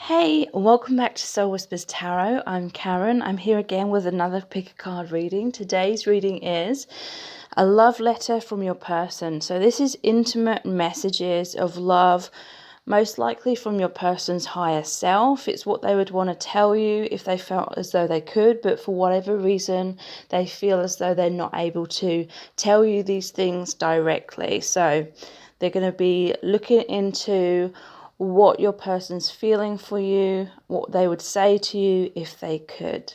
Hey, welcome back to Soul Whispers Tarot. I'm Karen. I'm here again with another pick a card reading. Today's reading is a love letter from your person. So this is intimate messages of love, most likely from your person's higher self. It's what they would want to tell you if they felt as though they could, but for whatever reason, they feel as though they're not able to tell you these things directly. So they're going to be looking into what your person's feeling for you, what they would say to you if they could.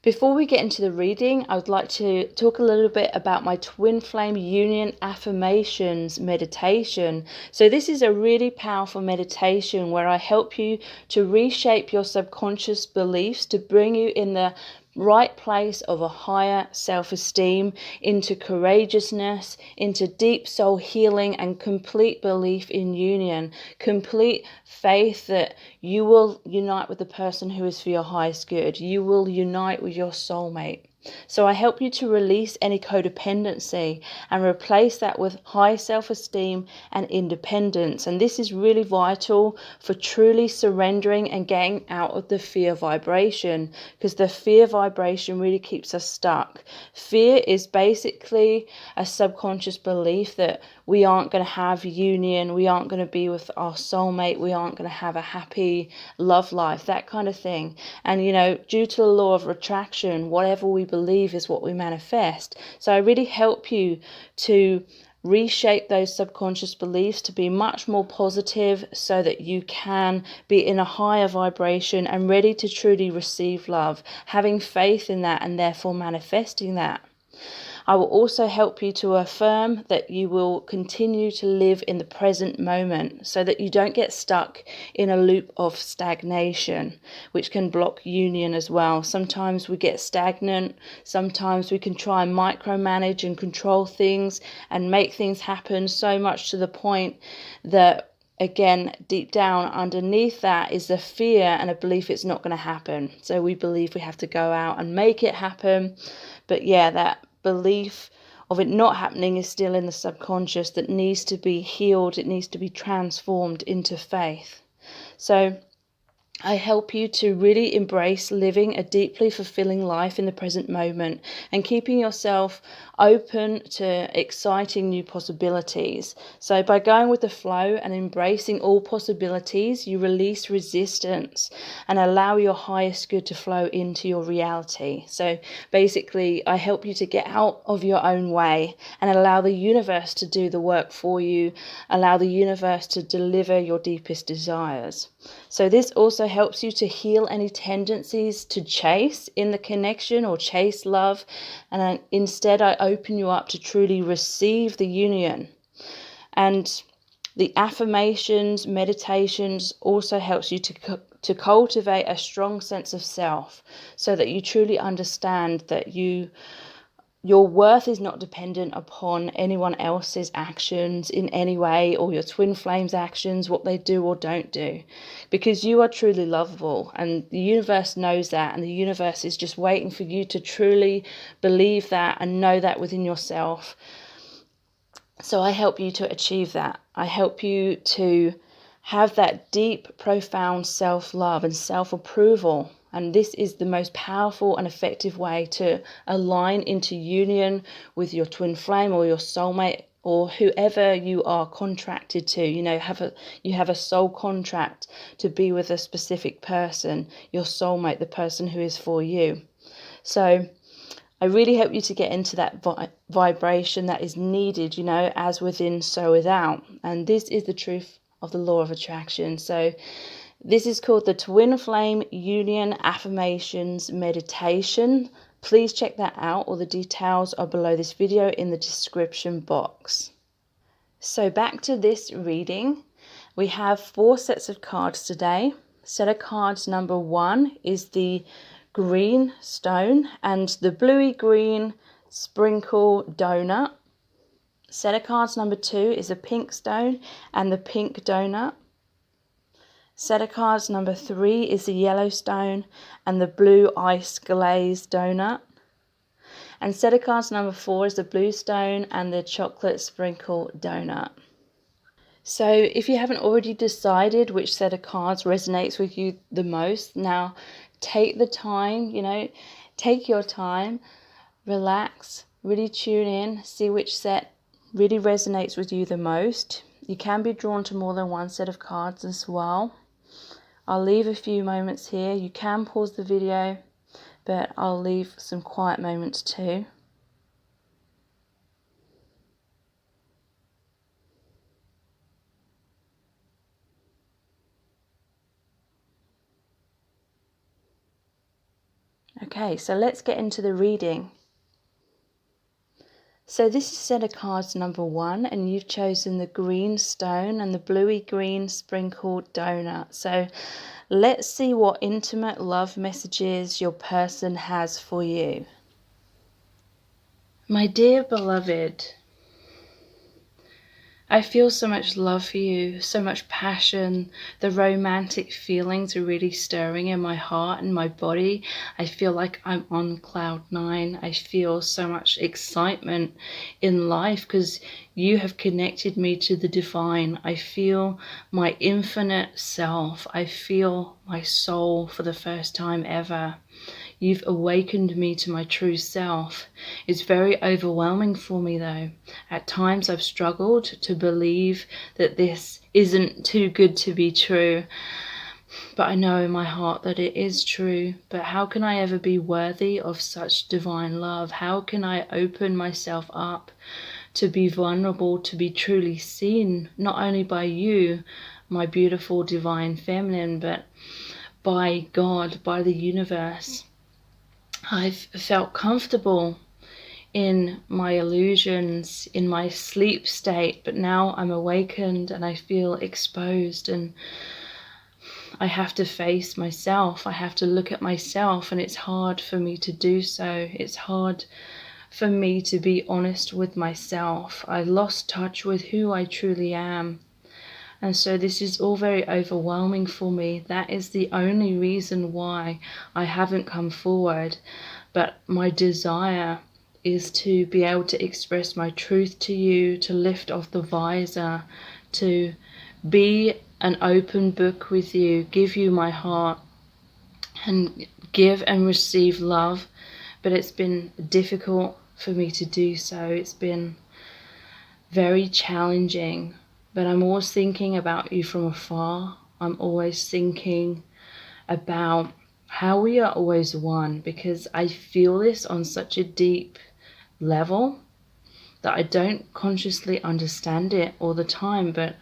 Before we get into the reading, I would like to talk a little bit about my Twin Flame Union Affirmations meditation. So this is a really powerful meditation where I help you to reshape your subconscious beliefs to bring you in the right place of a higher self-esteem, into courageousness, into deep soul healing and complete belief in union, complete faith that you will unite with the person who is for your highest good. You will unite with your soulmate. So I help you to release any codependency and replace that with high self-esteem and independence. And this is really vital for truly surrendering and getting out of the fear vibration, because the fear vibration really keeps us stuck. Fear is basically a subconscious belief that we aren't going to have union, we aren't going to be with our soulmate, we aren't going to have a happy love life, that kind of thing. And you know, due to the law of attraction, whatever we believe is what we manifest. So I really help you to reshape those subconscious beliefs to be much more positive so that you can be in a higher vibration and ready to truly receive love, having faith in that and therefore manifesting that. I will also help you to affirm that you will continue to live in the present moment so that you don't get stuck in a loop of stagnation, which can block union as well. Sometimes we get stagnant, sometimes we can try and micromanage and control things and make things happen so much to the point that, again, deep down underneath that is the fear and a belief it's not going to happen. So we believe we have to go out and make it happen. But yeah, that belief of it not happening is still in the subconscious that needs to be healed. It needs to be transformed into faith. So I help you to really embrace living a deeply fulfilling life in the present moment and keeping yourself open to exciting new possibilities. So by going with the flow and embracing all possibilities, you release resistance and allow your highest good to flow into your reality. So basically, I help you to get out of your own way and allow the universe to do the work for you, allow the universe to deliver your deepest desires. So this also helps you to heal any tendencies to chase in the connection or chase love. And instead, I open you up to truly receive the union. And the affirmations, meditations also helps you to cultivate a strong sense of self so that you truly understand that your worth is not dependent upon anyone else's actions in any way, or your twin flames' actions, what they do or don't do, because you are truly lovable and the universe knows that, and the universe is just waiting for you to truly believe that and know that within yourself. So I help you to achieve that. I help you to have that deep, profound self-love and self-approval. And this is the most powerful and effective way to align into union with your twin flame or your soulmate or whoever you are contracted to. You know, you have a soul contract to be with a specific person, your soulmate, the person who is for you. So I really help you to get into that vibration that is needed, you know, as within, so without. And this is the truth of the law of attraction. So this is called the Twin Flame Union Affirmations Meditation. Please check that out. All the details are below this video in the description box. So back to this reading. We have 4 sets of cards today. Set of cards number 1 is the green stone and the bluey green sprinkle donut. Set of cards number 2 is a pink stone and the pink donut. Set of cards number 3 is the yellow stone and the blue ice glaze donut. And set of cards number 4 is the blue stone and the chocolate sprinkle donut. So if you haven't already decided which set of cards resonates with you the most, now take the time, take your time, relax, really tune in, see which set really resonates with you the most. You can be drawn to more than one set of cards as well. I'll leave a few moments here. You can pause the video, but I'll leave some quiet moments too. Okay, so let's get into the reading. So this is set of cards number 1, and you've chosen the green stone and the bluey green sprinkled donut. So let's see what intimate love messages your person has for you. My dear beloved, I feel so much love for you, so much passion. The romantic feelings are really stirring in my heart and my body. I feel like I'm on cloud 9. I feel so much excitement in life because you have connected me to the divine. I feel my infinite self. I feel my soul for the first time ever. You've awakened me to my true self. It's very overwhelming for me though. At times I've struggled to believe that this isn't too good to be true. But I know in my heart that it is true. But how can I ever be worthy of such divine love? How can I open myself up to be vulnerable, to be truly seen, not only by you, my beautiful divine feminine, but by God, by the universe? I've felt comfortable in my illusions, in my sleep state, but now I'm awakened and I feel exposed, and I have to face myself. I have to look at myself, and it's hard for me to do so. It's hard for me to be honest with myself. I lost touch with who I truly am. And so this is all very overwhelming for me. That is the only reason why I haven't come forward. But my desire is to be able to express my truth to you, to lift off the visor, to be an open book with you, give you my heart, and give and receive love. But it's been difficult for me to do so. It's been very challenging. But I'm always thinking about you from afar. I'm always thinking about how we are always one, because I feel this on such a deep level that I don't consciously understand it all the time, but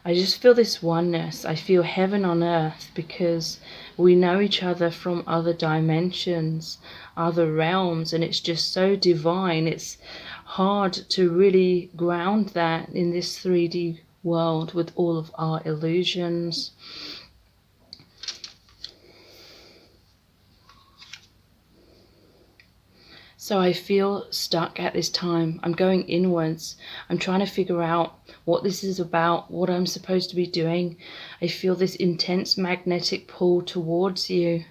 I just feel this oneness. I feel heaven on earth because we know each other from other dimensions, other realms, and it's just so divine. It's hard to really ground that in this 3D world with all of our illusions. So I feel stuck at this time. I'm going inwards. I'm trying to figure out what this is about, what I'm supposed to be doing. I feel this intense magnetic pull towards you.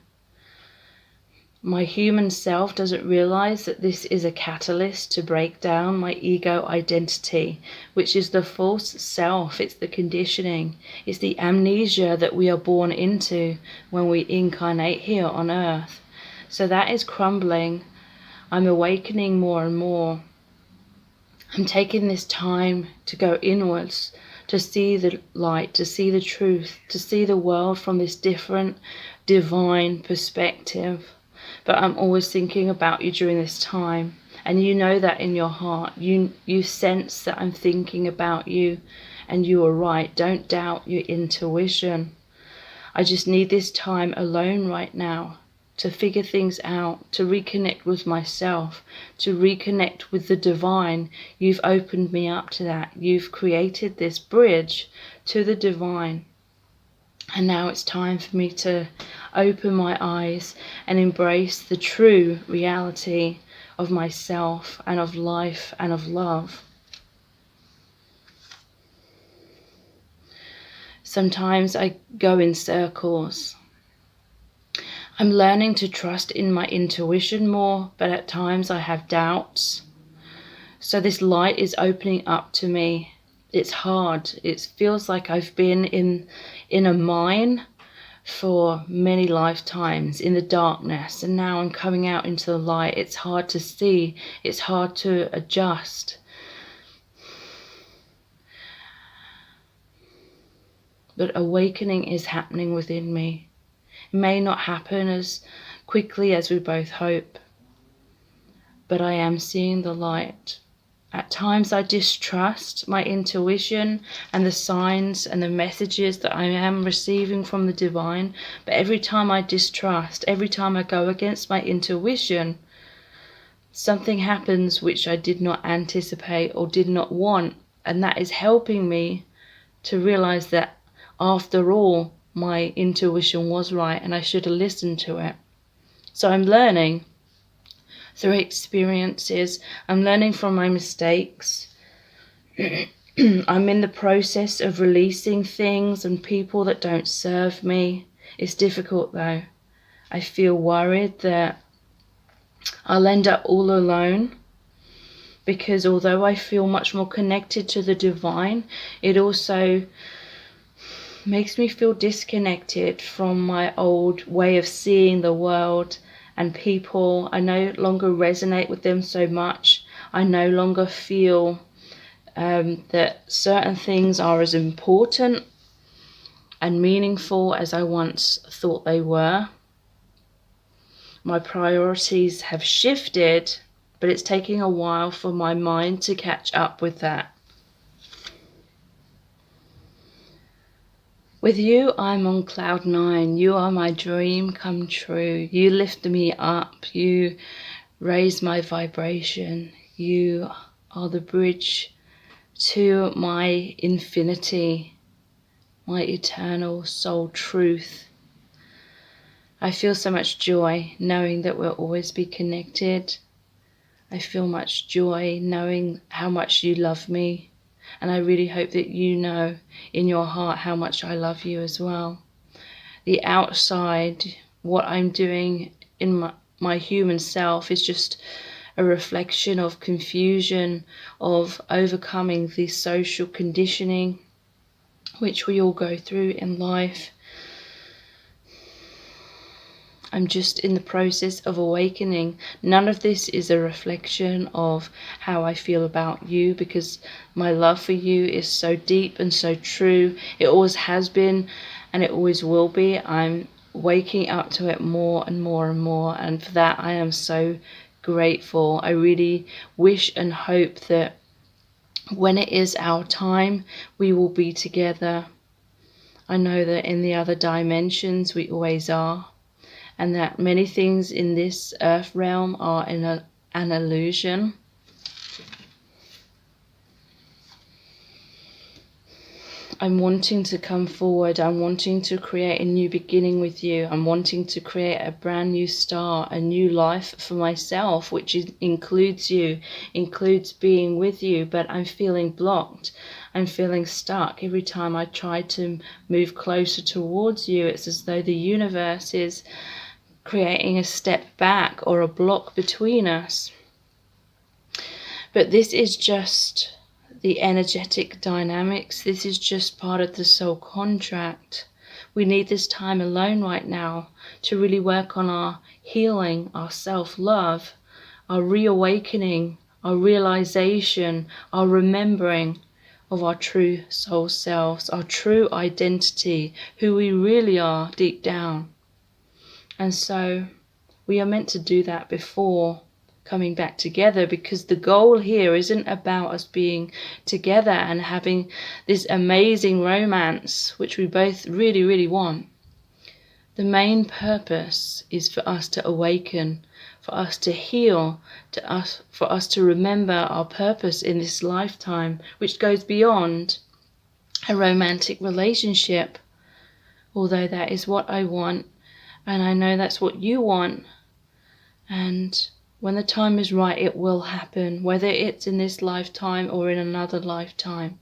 My human self doesn't realize that this is a catalyst to break down my ego identity, which is the false self. It's the conditioning. It's the amnesia that we are born into when we incarnate here on earth. So that is crumbling. I'm awakening more and more. I'm taking this time to go inwards, to see the light, to see the truth, to see the world from this different divine perspective. But I'm always thinking about you during this time, and you know that in your heart. You sense that I'm thinking about you, and you are right. Don't doubt your intuition. I just need this time alone right now to figure things out, to reconnect with myself, to reconnect with the divine. You've opened me up to that. You've created this bridge to the divine. And now it's time for me to open my eyes and embrace the true reality of myself and of life and of love. Sometimes I go in circles. I'm learning to trust in my intuition more, but at times I have doubts. So this light is opening up to me it's hard. It feels like I've been in a mine for many lifetimes, in the darkness, and now I'm coming out into the light. It's hard to see. It's hard to adjust. But awakening is happening within me. It may not happen as quickly as we both hope, but I am seeing the light. At times I distrust my intuition and the signs and the messages that I am receiving from the divine. But every time I distrust, every time I go against my intuition, something happens which I did not anticipate or did not want. And that is helping me to realize that after all, my intuition was right and I should have listened to it. So I'm learning through experiences. I'm learning from my mistakes. I'm in the process of releasing things and people that don't serve me. It's difficult though. I feel worried that I'll end up all alone, because although I feel much more connected to the divine, it also makes me feel disconnected from my old way of seeing the world and people. I no longer resonate with them so much. I no longer feel that certain things are as important and meaningful as I once thought they were. My priorities have shifted, but it's taking a while for my mind to catch up with that. With you, I'm on cloud 9. You are my dream come true. You lift me up. You raise my vibration. You are the bridge to my infinity, my eternal soul truth. I feel so much joy knowing that we'll always be connected. I feel much joy knowing how much you love me. And I really hope that you know in your heart how much I love you as well. The outside, what I'm doing in my human self is just a reflection of confusion, of overcoming the social conditioning which we all go through in life. I'm just in the process of awakening. None of this is a reflection of how I feel about you, because my love for you is so deep and so true. It always has been and it always will be. I'm waking up to it more and more and more, and for that I am so grateful. I really wish and hope that when it is our time, we will be together. I know that in the other dimensions we always are, and that many things in this earth realm are an illusion. I'm wanting to come forward. I'm wanting to create a new beginning with you. I'm wanting to create a brand new start, a new life for myself, which includes you, includes being with you. But I'm feeling blocked. I'm feeling stuck. Every time I try to move closer towards you, it's as though the universe is creating a step back or a block between us. But this is just the energetic dynamics. This is just part of the soul contract. We need this time alone right now to really work on our healing, our self-love, our reawakening, our realization, our remembering of our true soul selves, our true identity, who we really are deep down. And so we are meant to do that before coming back together, because the goal here isn't about us being together and having this amazing romance, which we both really, really want. The main purpose is for us to awaken, for us to heal, for us to remember our purpose in this lifetime, which goes beyond a romantic relationship. Although that is what I want, and I know that's what you want. And when the time is right, it will happen, whether it's in this lifetime or in another lifetime.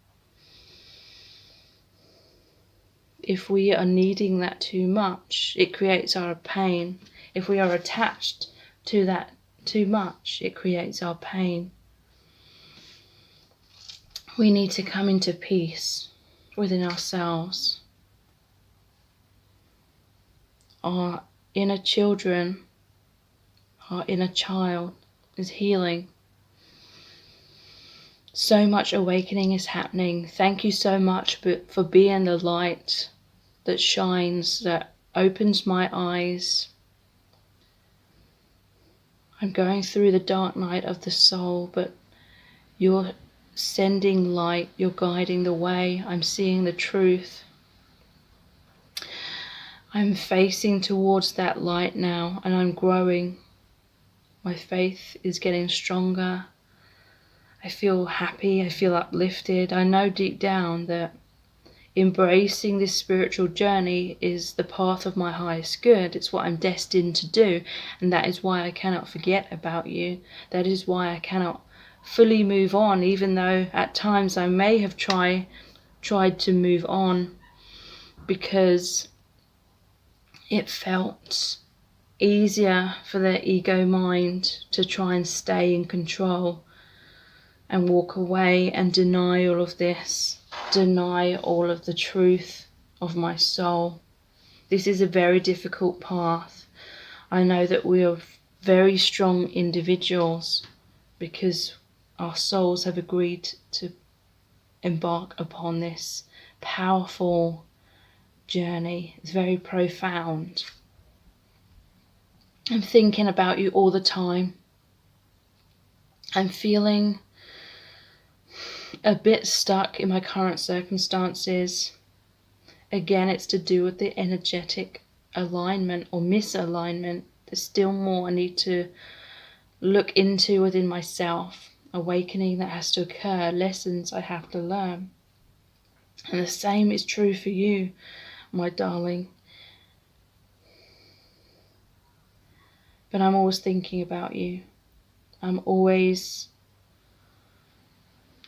If we are needing that too much, it creates our pain. If we are attached to that too much, it creates our pain. We need to come into peace within ourselves. Our inner children, our inner child is healing. So much awakening is happening. Thank you so much for being the light that shines, that opens my eyes. I'm going through the dark night of the soul, but you're sending light, you're guiding the way. I'm seeing the truth. I'm facing towards that light now, and I'm growing. My faith is getting stronger. I feel happy, I feel uplifted. I know deep down that embracing this spiritual journey is the path of my highest good. It's what I'm destined to do, and that is why I cannot forget about you. That is why I cannot fully move on, even though at times I may have tried to move on, because it felt easier for the ego mind to try and stay in control and walk away and deny all of this, deny all of the truth of my soul. This is a very difficult path. I know that we are very strong individuals because our souls have agreed to embark upon this powerful journey. It's very profound. I'm thinking about you all the time. I'm feeling a bit stuck in my current circumstances. Again, it's to do with the energetic alignment or misalignment. There's still more I need to look into within myself. Awakening that has to occur, lessons I have to learn. And the same is true for you, my darling. But I'm always thinking about you. I'm always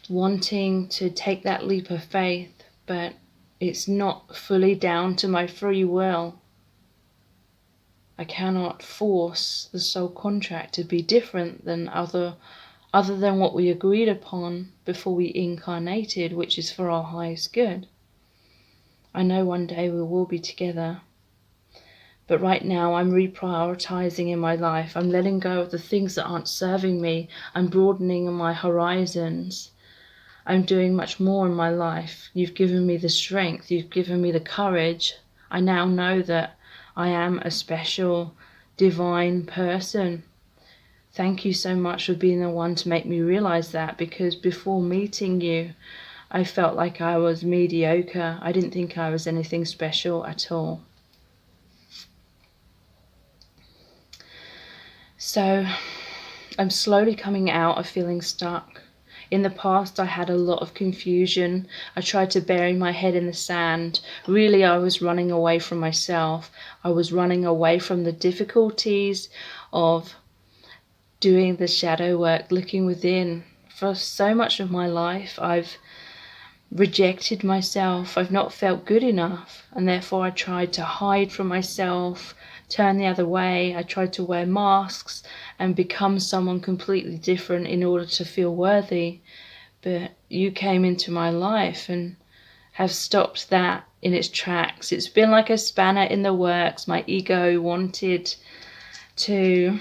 wanting to take that leap of faith, but it's not fully down to my free will. I cannot force the soul contract to be different than other than what we agreed upon before we incarnated, which is for our highest good. I know one day we will be together, but right now I'm reprioritizing in my life. I'm letting go of the things that aren't serving me. I'm broadening my horizons. I'm doing much more in my life. You've given me the strength. You've given me the courage. I now know that I am a special, divine person. Thank you so much for being the one to make me realize that, because before meeting you, I felt like I was mediocre. I didn't think I was anything special at all. So I'm slowly coming out of feeling stuck. In the past, I had a lot of confusion. I tried to bury my head in the sand. Really, I was running away from myself. I was running away from the difficulties of doing the shadow work, looking within. For so much of my life, I've rejected myself. I've not felt good enough, and therefore I tried to hide from myself, turn the other way. I tried to wear masks and become someone completely different in order to feel worthy. But you came into my life and have stopped that in its tracks. It's been like a spanner in the works. My ego wanted to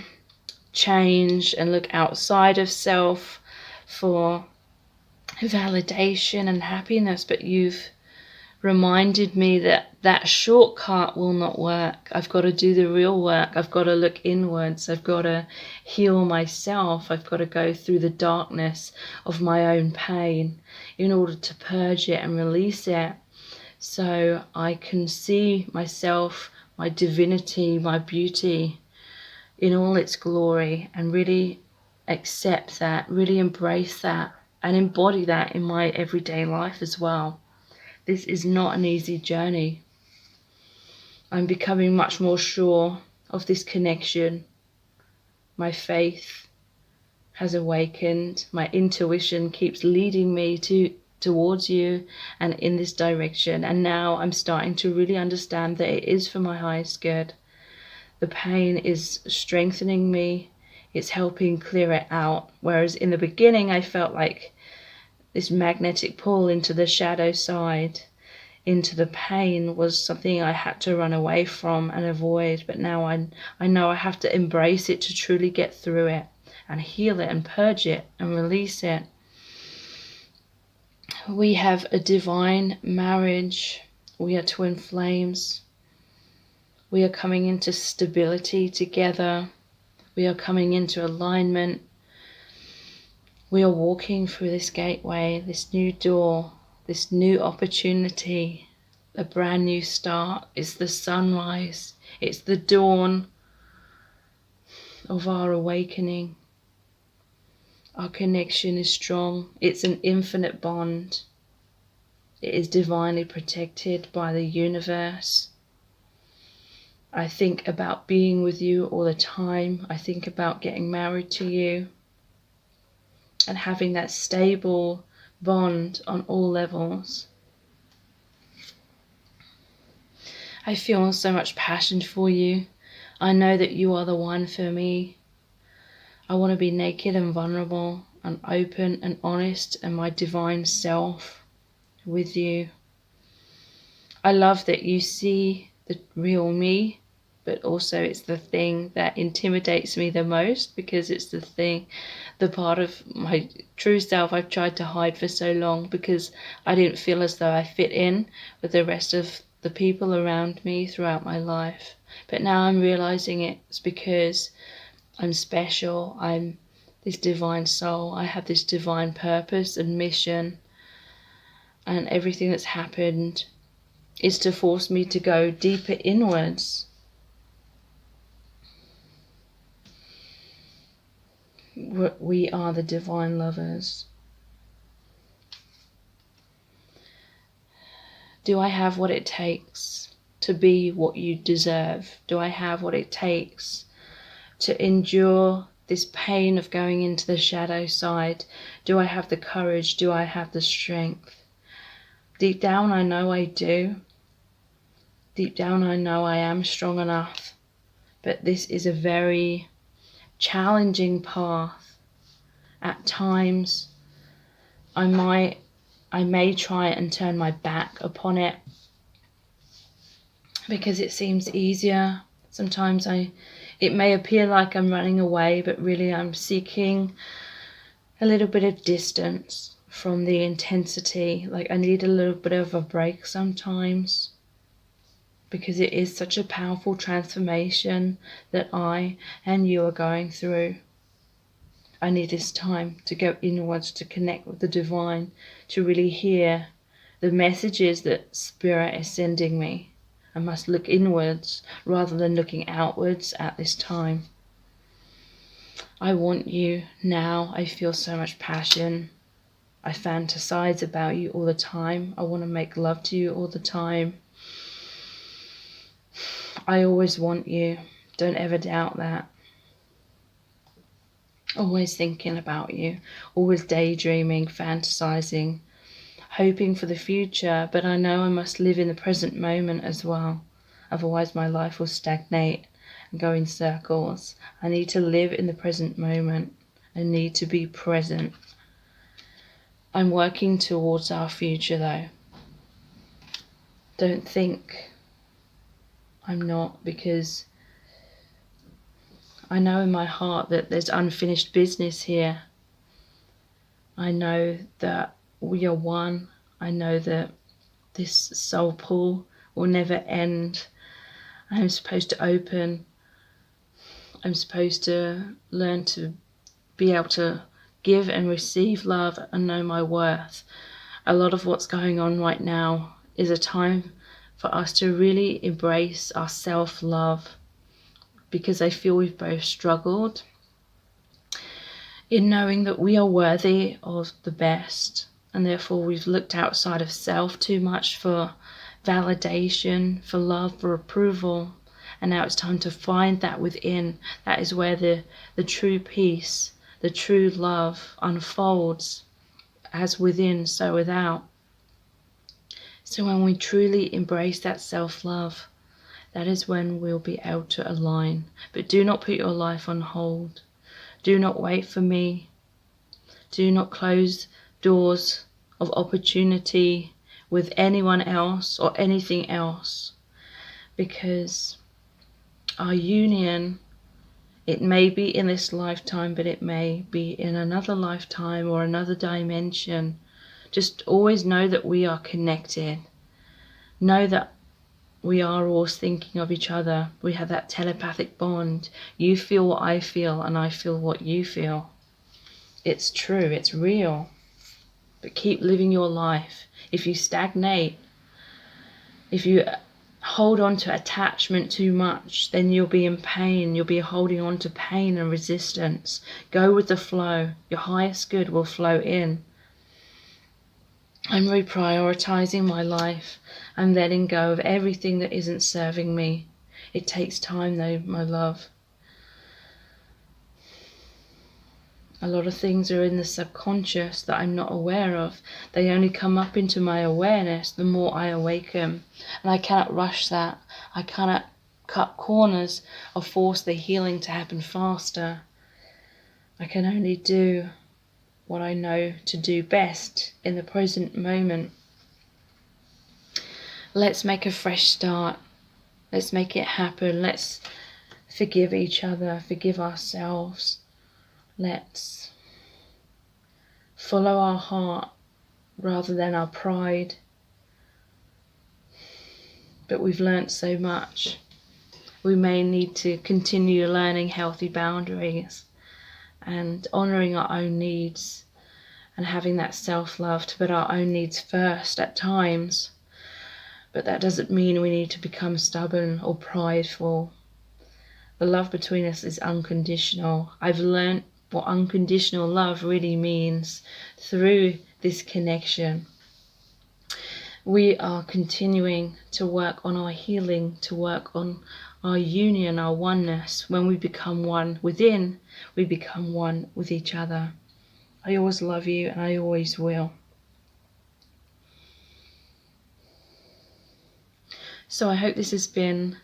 change and look outside of self for validation and happiness, but you've reminded me that that shortcut will not work. I've got to do the real work. I've got to look inwards. I've got to heal myself. I've got to go through the darkness of my own pain in order to purge it and release it, so I can see myself, my divinity, my beauty in all its glory, and really accept that, really embrace that, and embody that in my everyday life as well. This is not an easy journey. I'm becoming much more sure of this connection. My faith has awakened. My intuition keeps leading me towards you and in this direction. And now I'm starting to really understand that it is for my highest good. The pain is strengthening me. It's helping clear it out. Whereas in the beginning, I felt like This magnetic pull into the shadow side, into the pain, was something I had to run away from and avoid. But now I know I have to embrace it to truly get through it and heal it and purge it and release it. We have a divine marriage. We are twin flames. We are coming into stability together. We are coming into alignment. We are walking through this gateway, this new door, this new opportunity, a brand new start. It's the sunrise. It's the dawn of our awakening. Our connection is strong. It's an infinite bond. It is divinely protected by the universe. I think about being with you all the time. I think about getting married to you and having that stable bond on all levels. I feel so much passion for you. I know that you are the one for me. I want to be naked and vulnerable and open and honest and my divine self with you. I love that you see the real me, but also it's the thing that intimidates me the most, because it's the part of my true self I've tried to hide for so long, because I didn't feel as though I fit in with the rest of the people around me throughout my life. But now I'm realizing it's because I'm special. I'm this divine soul. I have this divine purpose and mission, and everything that's happened is to force me to go deeper inwards. We are the divine lovers. Do I have what it takes to be what you deserve? Do I have what it takes to endure this pain of going into the shadow side? Do I have the courage? Do I have the strength? Deep down, I know I do. Deep down, I know I am strong enough. But this is a very challenging path. At times, I may try and turn my back upon it because it seems easier. Sometimes it may appear like I'm running away, but really I'm seeking a little bit of distance from the intensity. Like I need a little bit of a break sometimes, because it is such a powerful transformation that I and you are going through. I need this time to go inwards, to connect with the divine, to really hear the messages that Spirit is sending me. I must look inwards rather than looking outwards at this time. I want you now. I feel so much passion. I fantasize about you all the time. I want to make love to you all the time. I always want you. Don't ever doubt that. Always thinking about you, always daydreaming, fantasizing, hoping for the future, but I know I must live in the present moment as well. Otherwise my life will stagnate and go in circles. I need to live in the present moment. I need to be present. I'm working towards our future though. Don't think I'm not, because I know in my heart that there's unfinished business here. I know that we are one. I know that this soul pull will never end. I'm supposed to open. I'm supposed to learn to be able to give and receive love and know my worth. A lot of what's going on right now is a time for us to really embrace our self-love, because I feel we've both struggled in knowing that we are worthy of the best, and therefore we've looked outside of self too much for validation, for love, for approval, and now it's time to find that within. That is where the true peace, the true love unfolds, as within, so without. So when we truly embrace that self-love, that is when we'll be able to align. But do not put your life on hold. Do not wait for me. Do not close doors of opportunity with anyone else or anything else, because our union, it may be in this lifetime, but it may be in another lifetime or another dimension. Just always know that we are connected. Know that we are always thinking of each other. We have that telepathic bond. You feel what I feel and I feel what you feel. It's true, it's real. But keep living your life. If you stagnate, if you hold on to attachment too much, then you'll be in pain. You'll be holding on to pain and resistance. Go with the flow. Your highest good will flow in. I'm reprioritizing my life. I'm letting go of everything that isn't serving me. It takes time though, my love. A lot of things are in the subconscious that I'm not aware of. They only come up into my awareness the more I awaken. And I cannot rush that. I cannot cut corners or force the healing to happen faster. I can only do what I know to do best in the present moment. Let's make a fresh start. Let's make it happen. Let's forgive each other, forgive ourselves. Let's follow our heart rather than our pride. But we've learnt so much. We may need to continue learning healthy boundaries and honouring our own needs and having that self-love to put our own needs first at times. But that doesn't mean we need to become stubborn or prideful. The love between us is unconditional. I've learnt what unconditional love really means through this connection. We are continuing to work on our healing, to work on our union, our oneness. When we become one within, we become one with each other. I always love you and I always will. So I hope this has been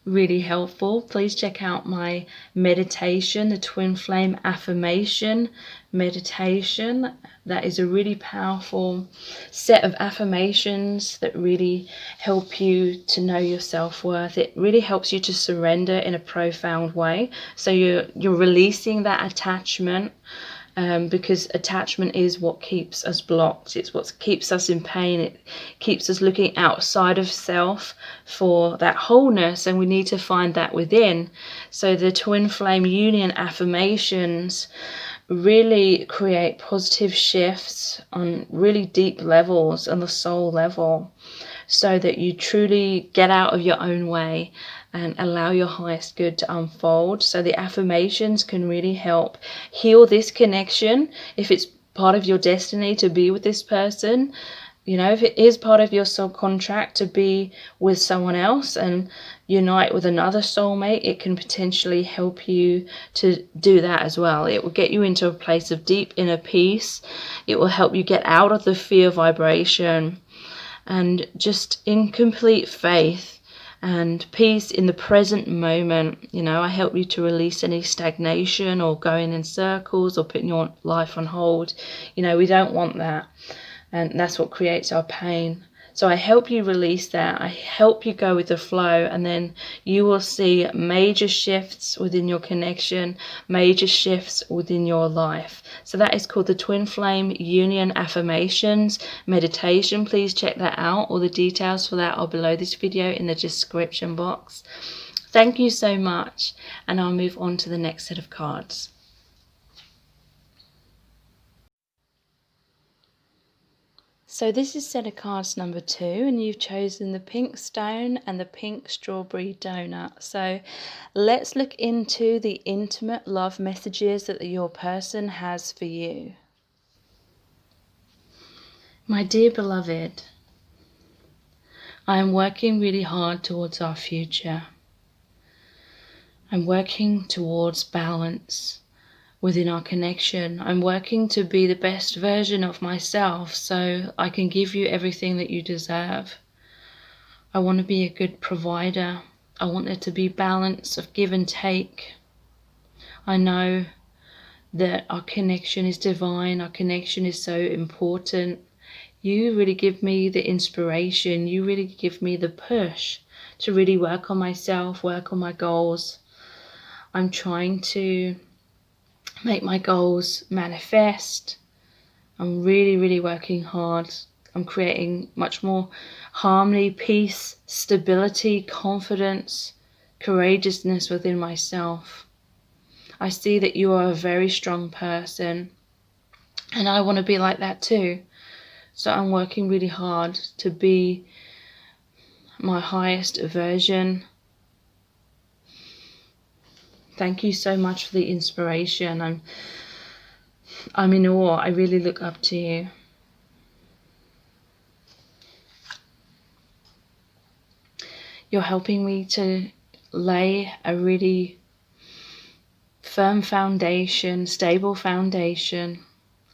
really helpful. Please check out my meditation, the Twin Flame Affirmation meditation. That is a really powerful set of affirmations that really help you to know your self-worth. It really helps you to surrender in a profound way. So you're releasing that attachment. Because attachment is what keeps us blocked. It's what keeps us in pain. It keeps us looking outside of self for that wholeness, and we need to find that within. So the Twin Flame Union affirmations really create positive shifts on really deep levels, on the soul level, so that you truly get out of your own way and allow your highest good to unfold. So the affirmations can really help heal this connection. If it's part of your destiny to be with this person, you know, if it is part of your soul contract to be with someone else and unite with another soulmate, it can potentially help you to do that as well. It will get you into a place of deep inner peace. It will help you get out of the fear vibration and just in complete faith and peace in the present moment. You know, I help you to release any stagnation or going in circles or putting your life on hold. You know, we don't want that, and that's what creates our pain. So I help you release that. I help you go with the flow, and then you will see major shifts within your connection, major shifts within your life. So that is called the Twin Flame Union Affirmations meditation. Please check that out. All the details for that are below this video in the description box. Thank you so much, and I'll move on to the next set of cards. So this is set of cards number 2, and you've chosen the pink stone and the pink strawberry donut. So let's look into the intimate love messages that your person has for you. My dear beloved, I am working really hard towards our future. I'm working towards balance within our connection. I'm working to be the best version of myself so I can give you everything that you deserve. I want to be a good provider. I want there to be balance of give and take. I know that our connection is divine, our connection is so important. You really give me the inspiration, you really give me the push to really work on myself, work on my goals. I'm trying to make my goals manifest. I'm really, really working hard. I'm creating much more harmony, peace, stability, confidence, courageousness within myself. I see that you are a very strong person, and I want to be like that too. So I'm working really hard to be my highest version. Thank you so much for the inspiration. I'm in awe. I really look up to you. You're helping me to lay a really firm foundation, stable foundation.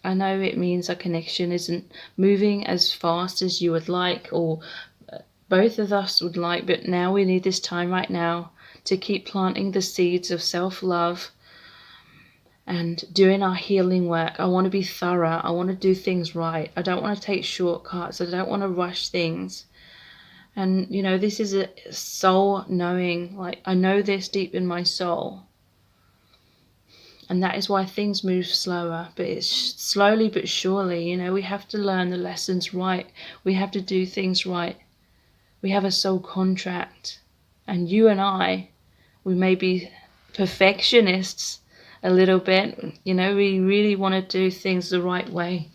I know it means our connection isn't moving as fast as you would like, or both of us would like, but now we need this time right now to keep planting the seeds of self-love and doing our healing work. I want to be thorough. I want to do things right. I don't want to take shortcuts. I don't want to rush things. And, you know, this is a soul knowing, like, I know this deep in my soul. And that is why things move slower, but it's slowly but surely, you know, we have to learn the lessons right. We have to do things right. We have a soul contract. And you and I, we may be perfectionists a little bit. You know, we really want to do things the right way.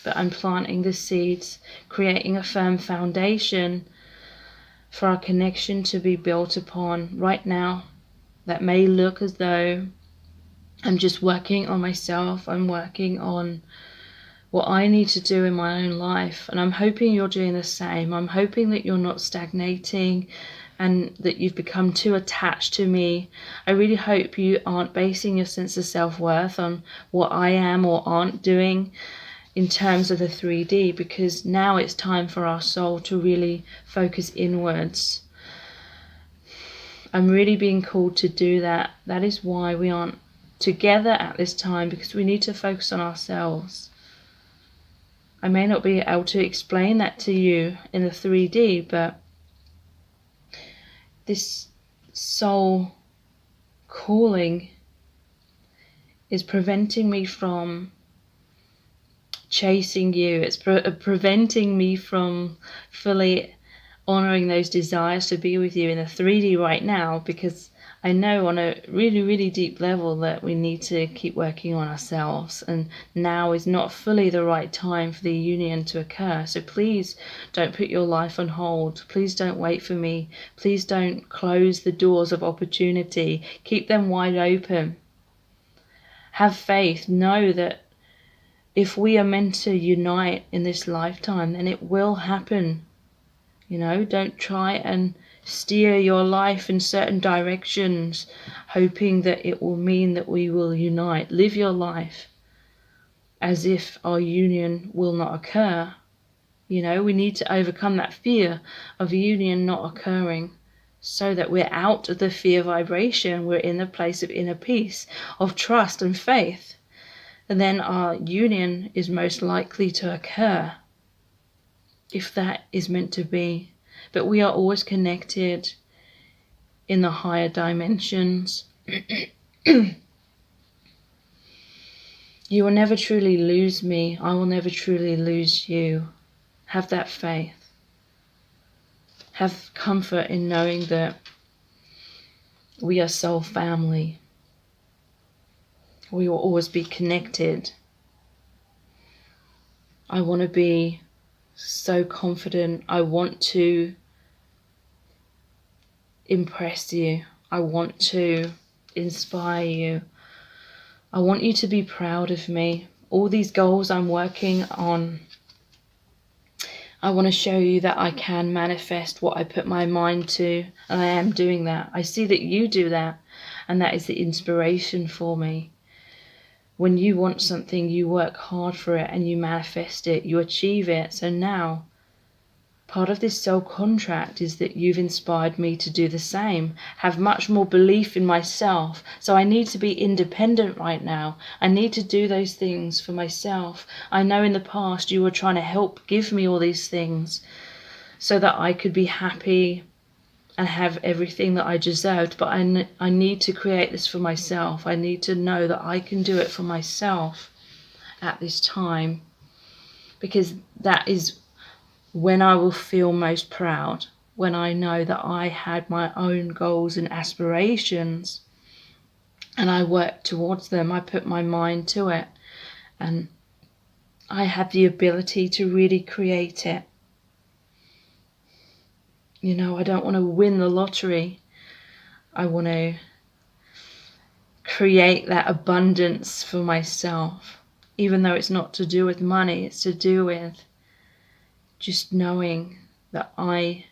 But I'm planting the seeds, creating a firm foundation for our connection to be built upon right now. That may look as though I'm just working on myself. I'm working on what I need to do in my own life. And I'm hoping you're doing the same. I'm hoping that you're not stagnating and that you've become too attached to me. I really hope you aren't basing your sense of self-worth on what I am or aren't doing in terms of the 3D, because now it's time for our soul to really focus inwards. I'm really being called to do that. That is why we aren't together at this time, because we need to focus on ourselves. I may not be able to explain that to you in the 3D, but this soul calling is preventing me from chasing you. It's preventing me from fully honoring those desires to be with you in the 3D right now, because I know on a really, really deep level that we need to keep working on ourselves, and now is not fully the right time for the union to occur. So please don't put your life on hold. Please don't wait for me. Please don't close the doors of opportunity. Keep them wide open. Have faith. Know that if we are meant to unite in this lifetime, then it will happen. You know, don't try and steer your life in certain directions, hoping that it will mean that we will unite. Live your life as if our union will not occur. You know, we need to overcome that fear of union not occurring, so that we're out of the fear vibration. We're in the place of inner peace, of trust and faith. And then our union is most likely to occur, if that is meant to be. But we are always connected in the higher dimensions. You will never truly lose me. I will never truly lose you. Have that faith. Have comfort in knowing that we are soul family. We will always be connected. I want to be so confident. I want to impress you. I want to inspire you. I want you to be proud of me. All these goals I'm working on, I want to show you that I can manifest what I put my mind to, and I am doing that. I see that you do that, and that is the inspiration for me. When you want something, you work hard for it and you manifest it, you achieve it. So now Part of this soul contract is that you've inspired me to do the same, have much more belief in myself. So I need to be independent right now. I need to do those things for myself. I know in the past you were trying to help give me all these things so that I could be happy and have everything that I deserved. But I need to create this for myself. I need to know that I can do it for myself at this time, because that is when I will feel most proud, when I know that I had my own goals and aspirations and I worked towards them. I put my mind to it and I had the ability to really create it. You know, I don't want to win the lottery. I want to create that abundance for myself, even though it's not to do with money, it's to do with just knowing that I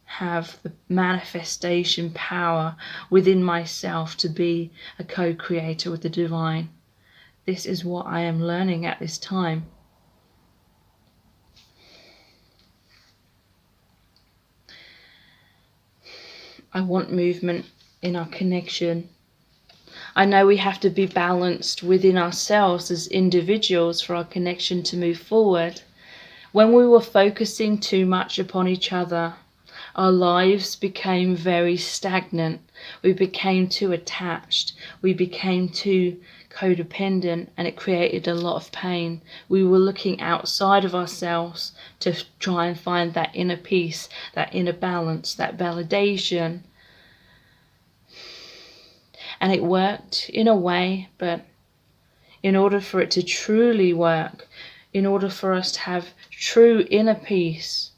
have the manifestation power within myself to be a co-creator with the divine. This is what I am learning at this time. I want movement in our connection. I know we have to be balanced within ourselves as individuals for our connection to move forward. When we were focusing too much upon each other, our lives became very stagnant. We became too attached. We became too codependent, and it created a lot of pain. We were looking outside of ourselves to try and find that inner peace, that inner balance, that validation. And it worked in a way, but in order for it to truly work, in order for us to have true inner peace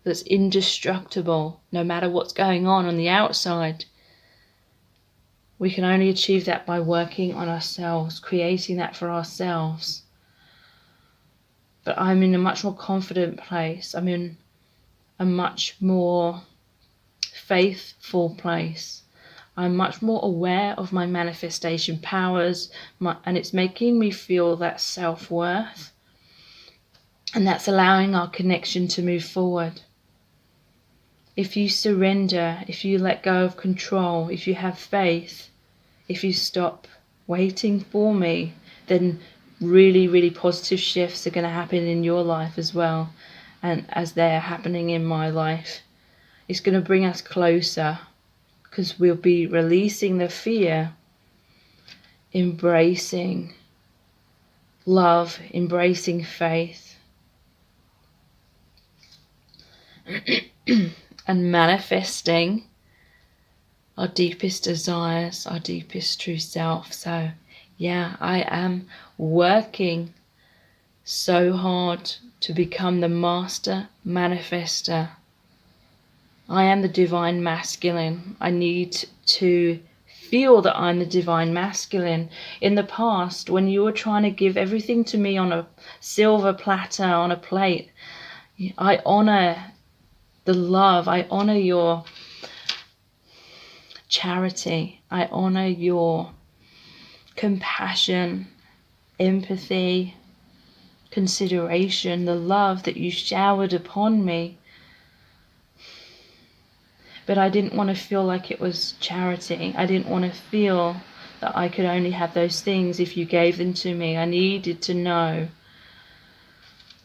that's indestructible, no matter what's going on the outside, we can only achieve that by working on ourselves, creating that for ourselves. But I'm in a much more confident place. I'm in a much more faithful place. I'm much more aware of my manifestation powers, and it's making me feel that self-worth. And that's allowing our connection to move forward. If you surrender, if you let go of control, if you have faith, if you stop waiting for me, then really, really positive shifts are going to happen in your life as well. And as they're happening in my life, it's going to bring us closer, because we'll be releasing the fear, embracing love, embracing faith, and manifesting our deepest desires, our deepest true self. So yeah, I am working so hard to become the master manifester. I am the divine masculine. I need to feel that I'm the divine masculine. In the past, when you were trying to give everything to me on a silver platter, on a plate, I honor the love. I honor your charity. I honor your compassion, empathy, consideration, the love that you showered upon me. But I didn't want to feel like it was charity. I didn't want to feel that I could only have those things if you gave them to me. I needed to know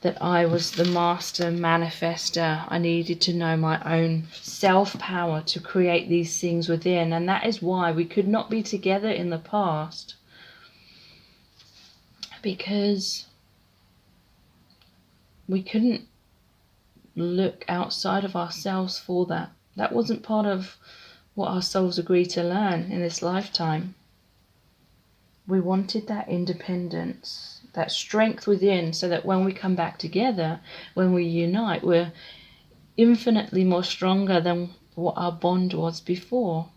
that I was the master manifester. I needed to know my own self-power to create these things within. And that is why we could not be together in the past. Because we couldn't look outside of ourselves for that. That wasn't part of what our souls agreed to learn in this lifetime. We wanted that independence, that strength within, so that when we come back together, when we unite, we're infinitely more stronger than what our bond was before.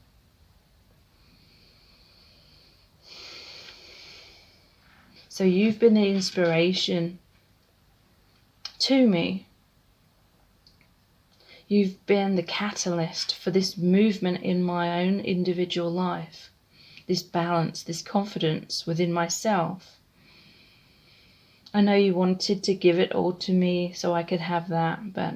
So you've been the inspiration to me. You've been the catalyst for this movement in my own individual life, this balance, this confidence within myself. I know you wanted to give it all to me so I could have that, but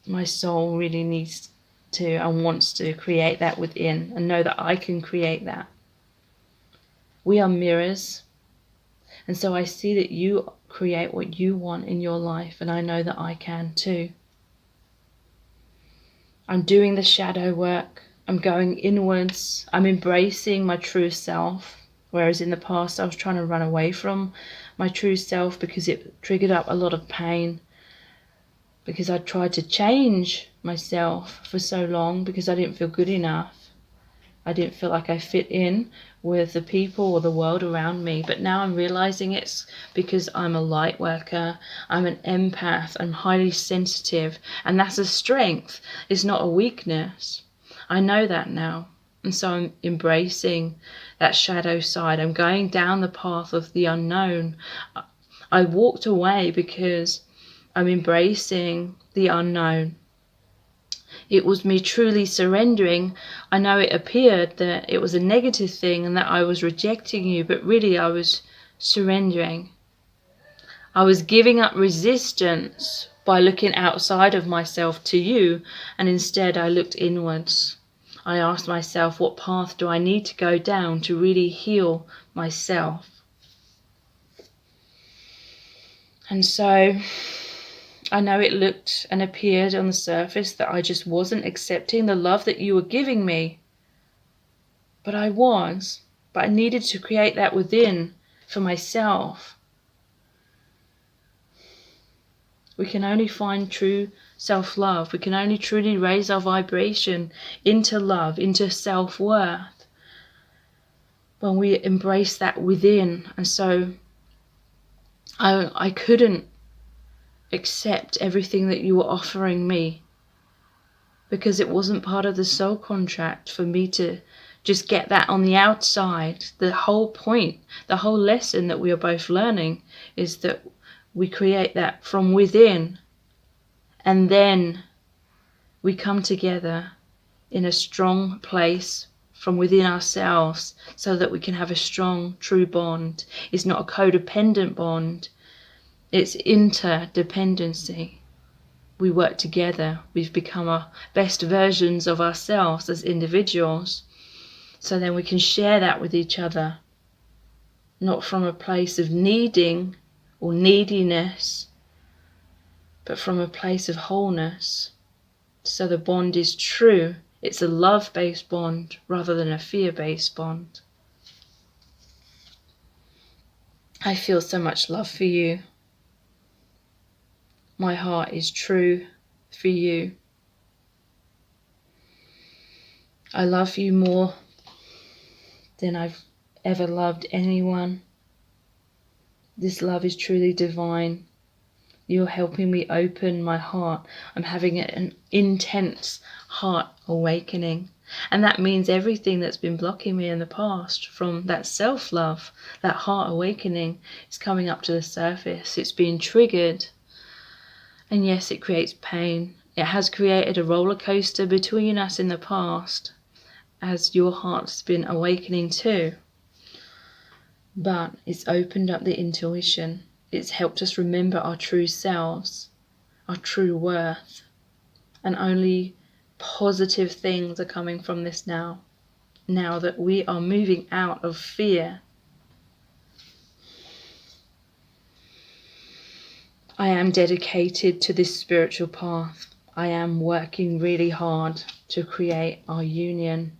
my soul really needs to and wants to create that within and know that I can create that. We are mirrors, and so I see that you create what you want in your life, and I know that I can too. I'm doing the shadow work. I'm going inwards. I'm embracing my true self. Whereas in the past, I was trying to run away from my true self because it triggered up a lot of pain. Because I tried to change myself for so long because I didn't feel good enough. I didn't feel like I fit in with the people or the world around me. But now I'm realizing it's because I'm a light worker. I'm an empath. I'm highly sensitive. And that's a strength. It's not a weakness. I know that now. And so I'm embracing that shadow side. I'm going down the path of the unknown. I walked away because I'm embracing the unknown. It was me truly surrendering. I know it appeared that it was a negative thing and that I was rejecting you, but really I was surrendering. I was giving up resistance by looking outside of myself to you, and instead I looked inwards. I asked myself, what path do I need to go down to really heal myself? And so I know it looked and appeared on the surface that I just wasn't accepting the love that you were giving me. But I was. But I needed to create that within for myself. We can only find true self-love. We can only truly raise our vibration into love, into self-worth, when we embrace that within. And so I couldn't accept everything that you were offering me because it wasn't part of the soul contract for me to just get that on the outside. The whole point, the whole lesson that we are both learning is that we create that from within, and then we come together in a strong place from within ourselves so that we can have a strong, true bond. It's not a codependent bond, it's interdependency. We work together. We've become our best versions of ourselves as individuals. So then we can share that with each other, not from a place of needing or neediness, but from a place of wholeness. So the bond is true. It's a love-based bond rather than a fear-based bond. I feel so much love for you. My heart is true for you. I love you more than I've ever loved anyone. This love is truly divine. You're helping me open my heart. I'm having an intense heart awakening. And that means everything that's been blocking me in the past from that self-love, that heart awakening, is coming up to the surface. It's being triggered. And yes, it creates pain. It has created a roller coaster between us in the past, as your heart's been awakening too. But it's opened up the intuition. It's helped us remember our true selves, our true worth. And only positive things are coming from this now. Now that we are moving out of fear. I am dedicated to this spiritual path. I am working really hard to create our union.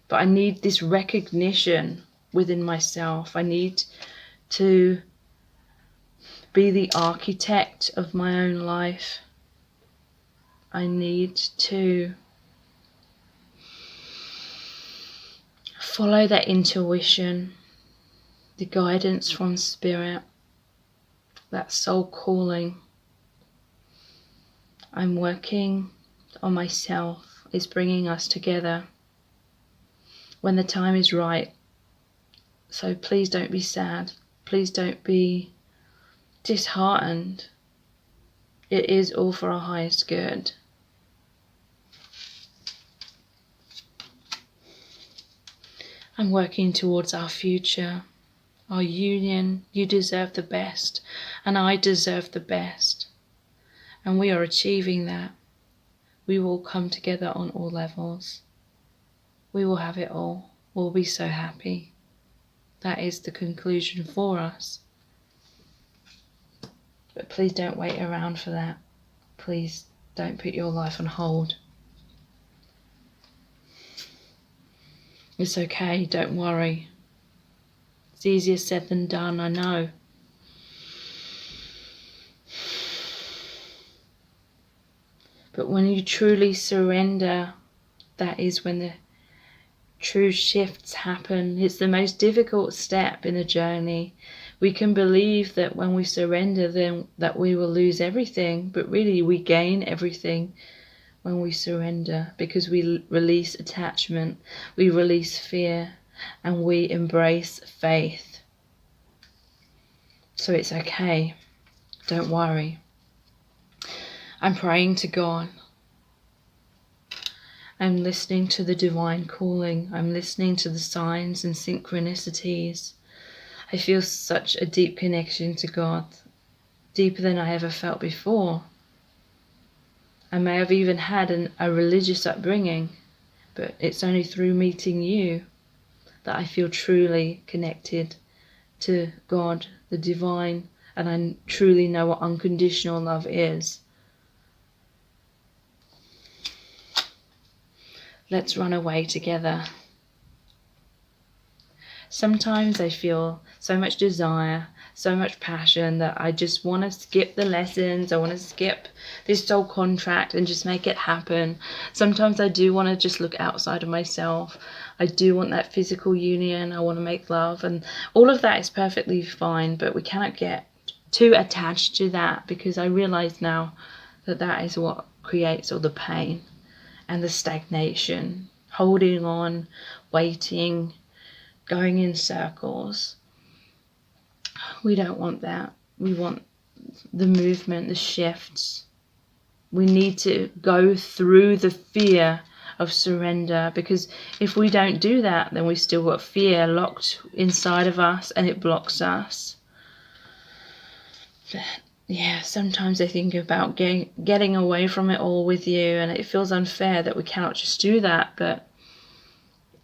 But I need this recognition within myself. I need to be the architect of my own life. I need to follow that intuition, the guidance from spirit, that soul calling. I'm working on myself. It's bringing us together when the time is right. So please don't be sad. Please don't be disheartened. It is all for our highest good. I'm working towards our future. our union. You deserve the best, and I deserve the best. And we are achieving that. We will come together on all levels. We will have it all. We'll be so happy. That is the conclusion for us. But please don't wait around for that. Please don't put your life on hold. It's okay, don't worry. It's easier said than done, I know. But when you truly surrender, that is when the true shifts happen. It's the most difficult step in the journey. We can believe that when we surrender, then that we will lose everything, but really we gain everything when we surrender, because we release attachment, we release fear, and we embrace faith. So it's okay, don't worry. I'm praying to God. I'm listening to the divine calling. I'm listening to the signs and synchronicities. I feel such a deep connection to God, deeper than I ever felt before. I may have even had a religious upbringing, but it's only through meeting you that I feel truly connected to God, the divine, and I truly know what unconditional love is. Let's run away together. Sometimes I feel so much desire, so much passion that I just want to skip the lessons. I want to skip this soul contract and just make it happen. Sometimes I do want to just look outside of myself. I do want that physical union. I want to make love, and all of that is perfectly fine, but we cannot get too attached to that, because I realize now that that is what creates all the pain and the stagnation, holding on, waiting, going in circles. We don't want that. We want the movement, the shifts. We need to go through the fear of surrender, because if we don't do that, then we've still got fear locked inside of us and it blocks us. But yeah, sometimes I think about getting away from it all with you, and it feels unfair that we cannot just do that, but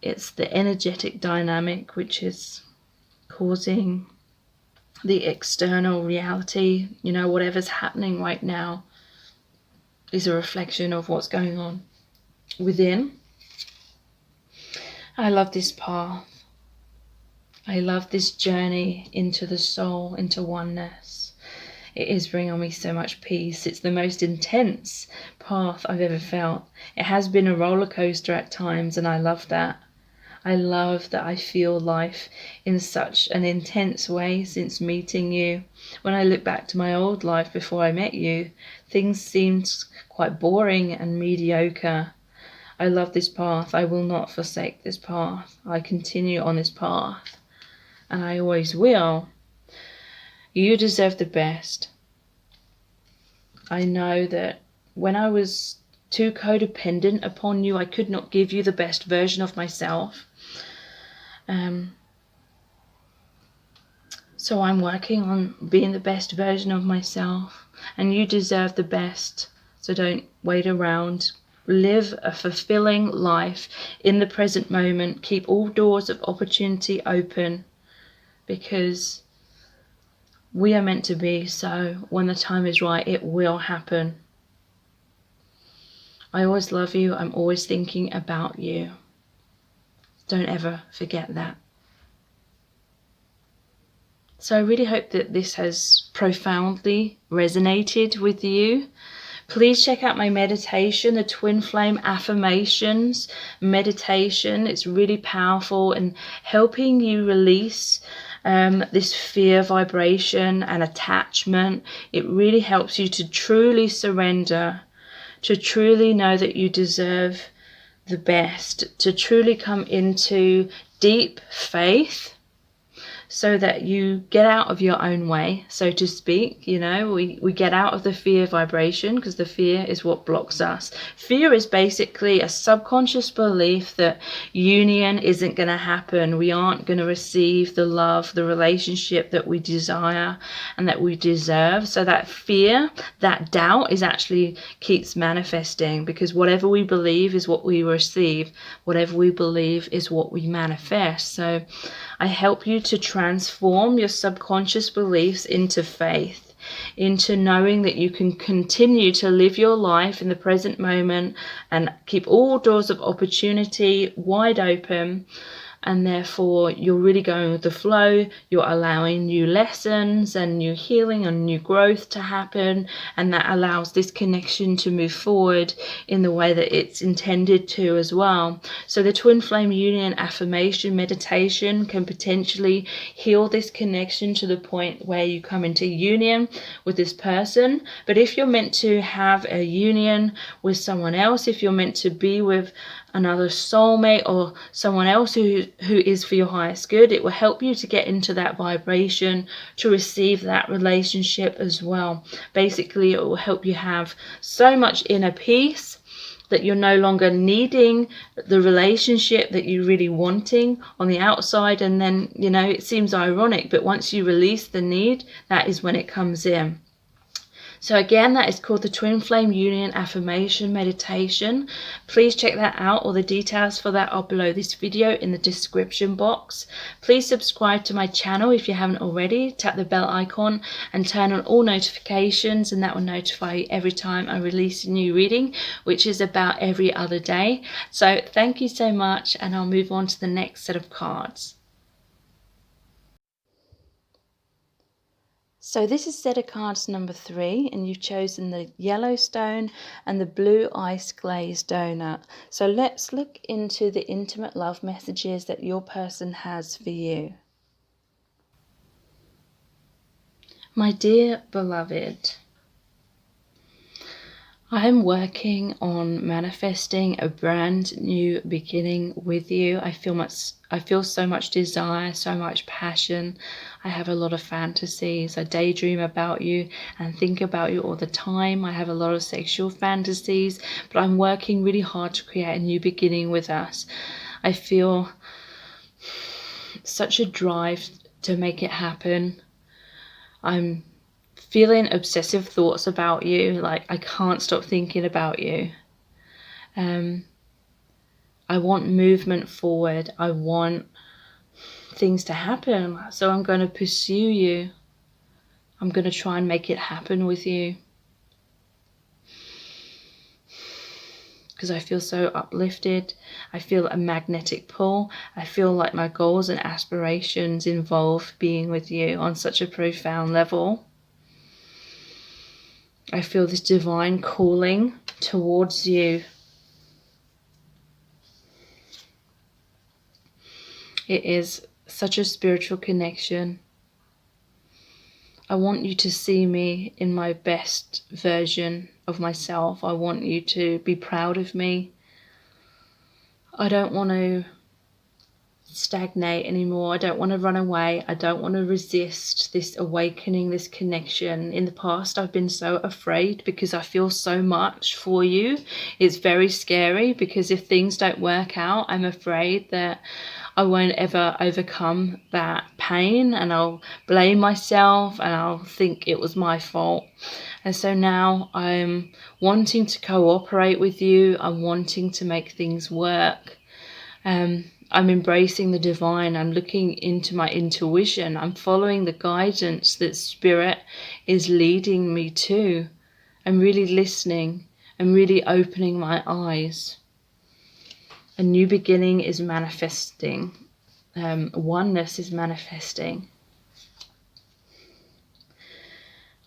it's the energetic dynamic which is causing the external reality. You know, whatever's happening right now is a reflection of what's going on within. I love this path. I love this journey into the soul, into oneness. It is bringing me so much peace. It's the most intense path I've ever felt. It has been a roller coaster at times, and I love that. I love that I feel life in such an intense way since meeting you. When I look back to my old life before I met you, things seemed quite boring and mediocre. I love this path. I will not forsake this path. I continue on this path, and I always will. You deserve the best. I know that when I was too codependent upon you, I could not give you the best version of myself. So I'm working on being the best version of myself, and you deserve the best. So don't wait around. Live a fulfilling life in the present moment. Keep all doors of opportunity open, because we are meant to be, so when the time is right, it will happen. I always love you. I'm always thinking about you. Don't ever forget that. So I really hope that this has profoundly resonated with you. Please check out my meditation, the Twin Flame Affirmations meditation. It's really powerful in helping you release this fear vibration and attachment. It really helps you to truly surrender, to truly know that you deserve the best, to truly come into deep faith, so that you get out of your own way, so to speak. You know, we get out of the fear vibration, because the fear is what blocks us. Fear is basically a subconscious belief that union isn't going to happen. We aren't going to receive the love, the relationship that we desire and that we deserve. So that fear, that doubt is actually keeps manifesting, because whatever we believe is what we receive. Whatever we believe is what we manifest. So I help you to transform your subconscious beliefs into faith, into knowing that you can continue to live your life in the present moment and keep all doors of opportunity wide open. And therefore you're really going with the flow. You're allowing new lessons and new healing and new growth to happen, and that allows this connection to move forward in the way that it's intended to as well. So the twin flame union affirmation meditation can potentially heal this connection to the point where you come into union with this person. But if you're meant to have a union with someone else, if you're meant to be with another soulmate or someone else who is for your highest good, it will help you to get into that vibration to receive that relationship as well. Basically, it will help you have so much inner peace that you're no longer needing the relationship that you're really wanting on the outside. And then, you know, it seems ironic, but once you release the need, that is when it comes in. So again, that is called the Twin Flame Union Affirmation Meditation. Please check that out. All the details for that are below this video in the description box. Please subscribe to my channel if you haven't already. Tap the bell icon and turn on all notifications, and that will notify you every time I release a new reading, which is about every other day. So thank you so much, and I'll move on to the next set of cards. So this is set of cards number 3, and you've chosen the yellow stone and the blue ice glazed donut. So let's look into the intimate love messages that your person has for you. My dear beloved, I am working on manifesting a brand new beginning with you. I feel so much desire, so much passion. I have a lot of fantasies. I daydream about you and think about you all the time. I have a lot of sexual fantasies, but I'm working really hard to create a new beginning with us. I feel such a drive to make it happen. I'm feeling obsessive thoughts about you, like I can't stop thinking about you. I want movement forward. I want things to happen. So I'm going to pursue you. I'm going to try and make it happen with you, because I feel so uplifted. I feel a magnetic pull. I feel like my goals and aspirations involve being with you on such a profound level. I feel this divine calling towards you. It is such a spiritual connection. I want you to see me in my best version of myself. I want you to be proud of me. I don't want to stagnate anymore. I don't want to run away. I don't want to resist this awakening, this connection. In the past, I've been so afraid because I feel so much for you. It's very scary, because if things don't work out, I'm afraid that I won't ever overcome that pain, and I'll blame myself and I'll think it was my fault. And so now I'm wanting to cooperate with you. I'm wanting to make things work. I'm embracing the divine. I'm looking into my intuition. I'm following the guidance that Spirit is leading me to. I'm really listening. I'm really opening my eyes. A new beginning is manifesting. Oneness is manifesting.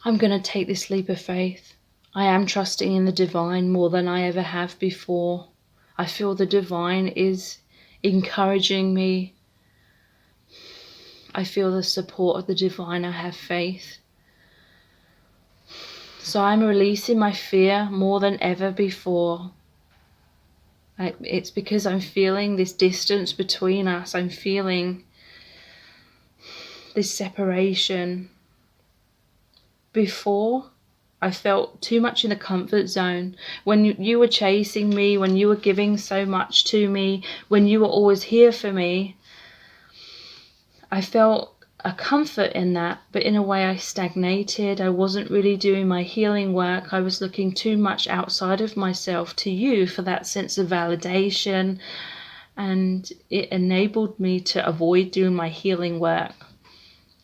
I'm going to take this leap of faith. I am trusting in the divine more than I ever have before. I feel the divine is encouraging me. I feel the support of the divine. I have faith. So I'm releasing my fear more than ever before. It's because I'm feeling this distance between us. I'm feeling this separation. Before, I felt too much in the comfort zone. When you were chasing me, when you were giving so much to me, when you were always here for me, I felt a comfort in that, but in a way I stagnated. I wasn't really doing my healing work. I was looking too much outside of myself to you for that sense of validation, and it enabled me to avoid doing my healing work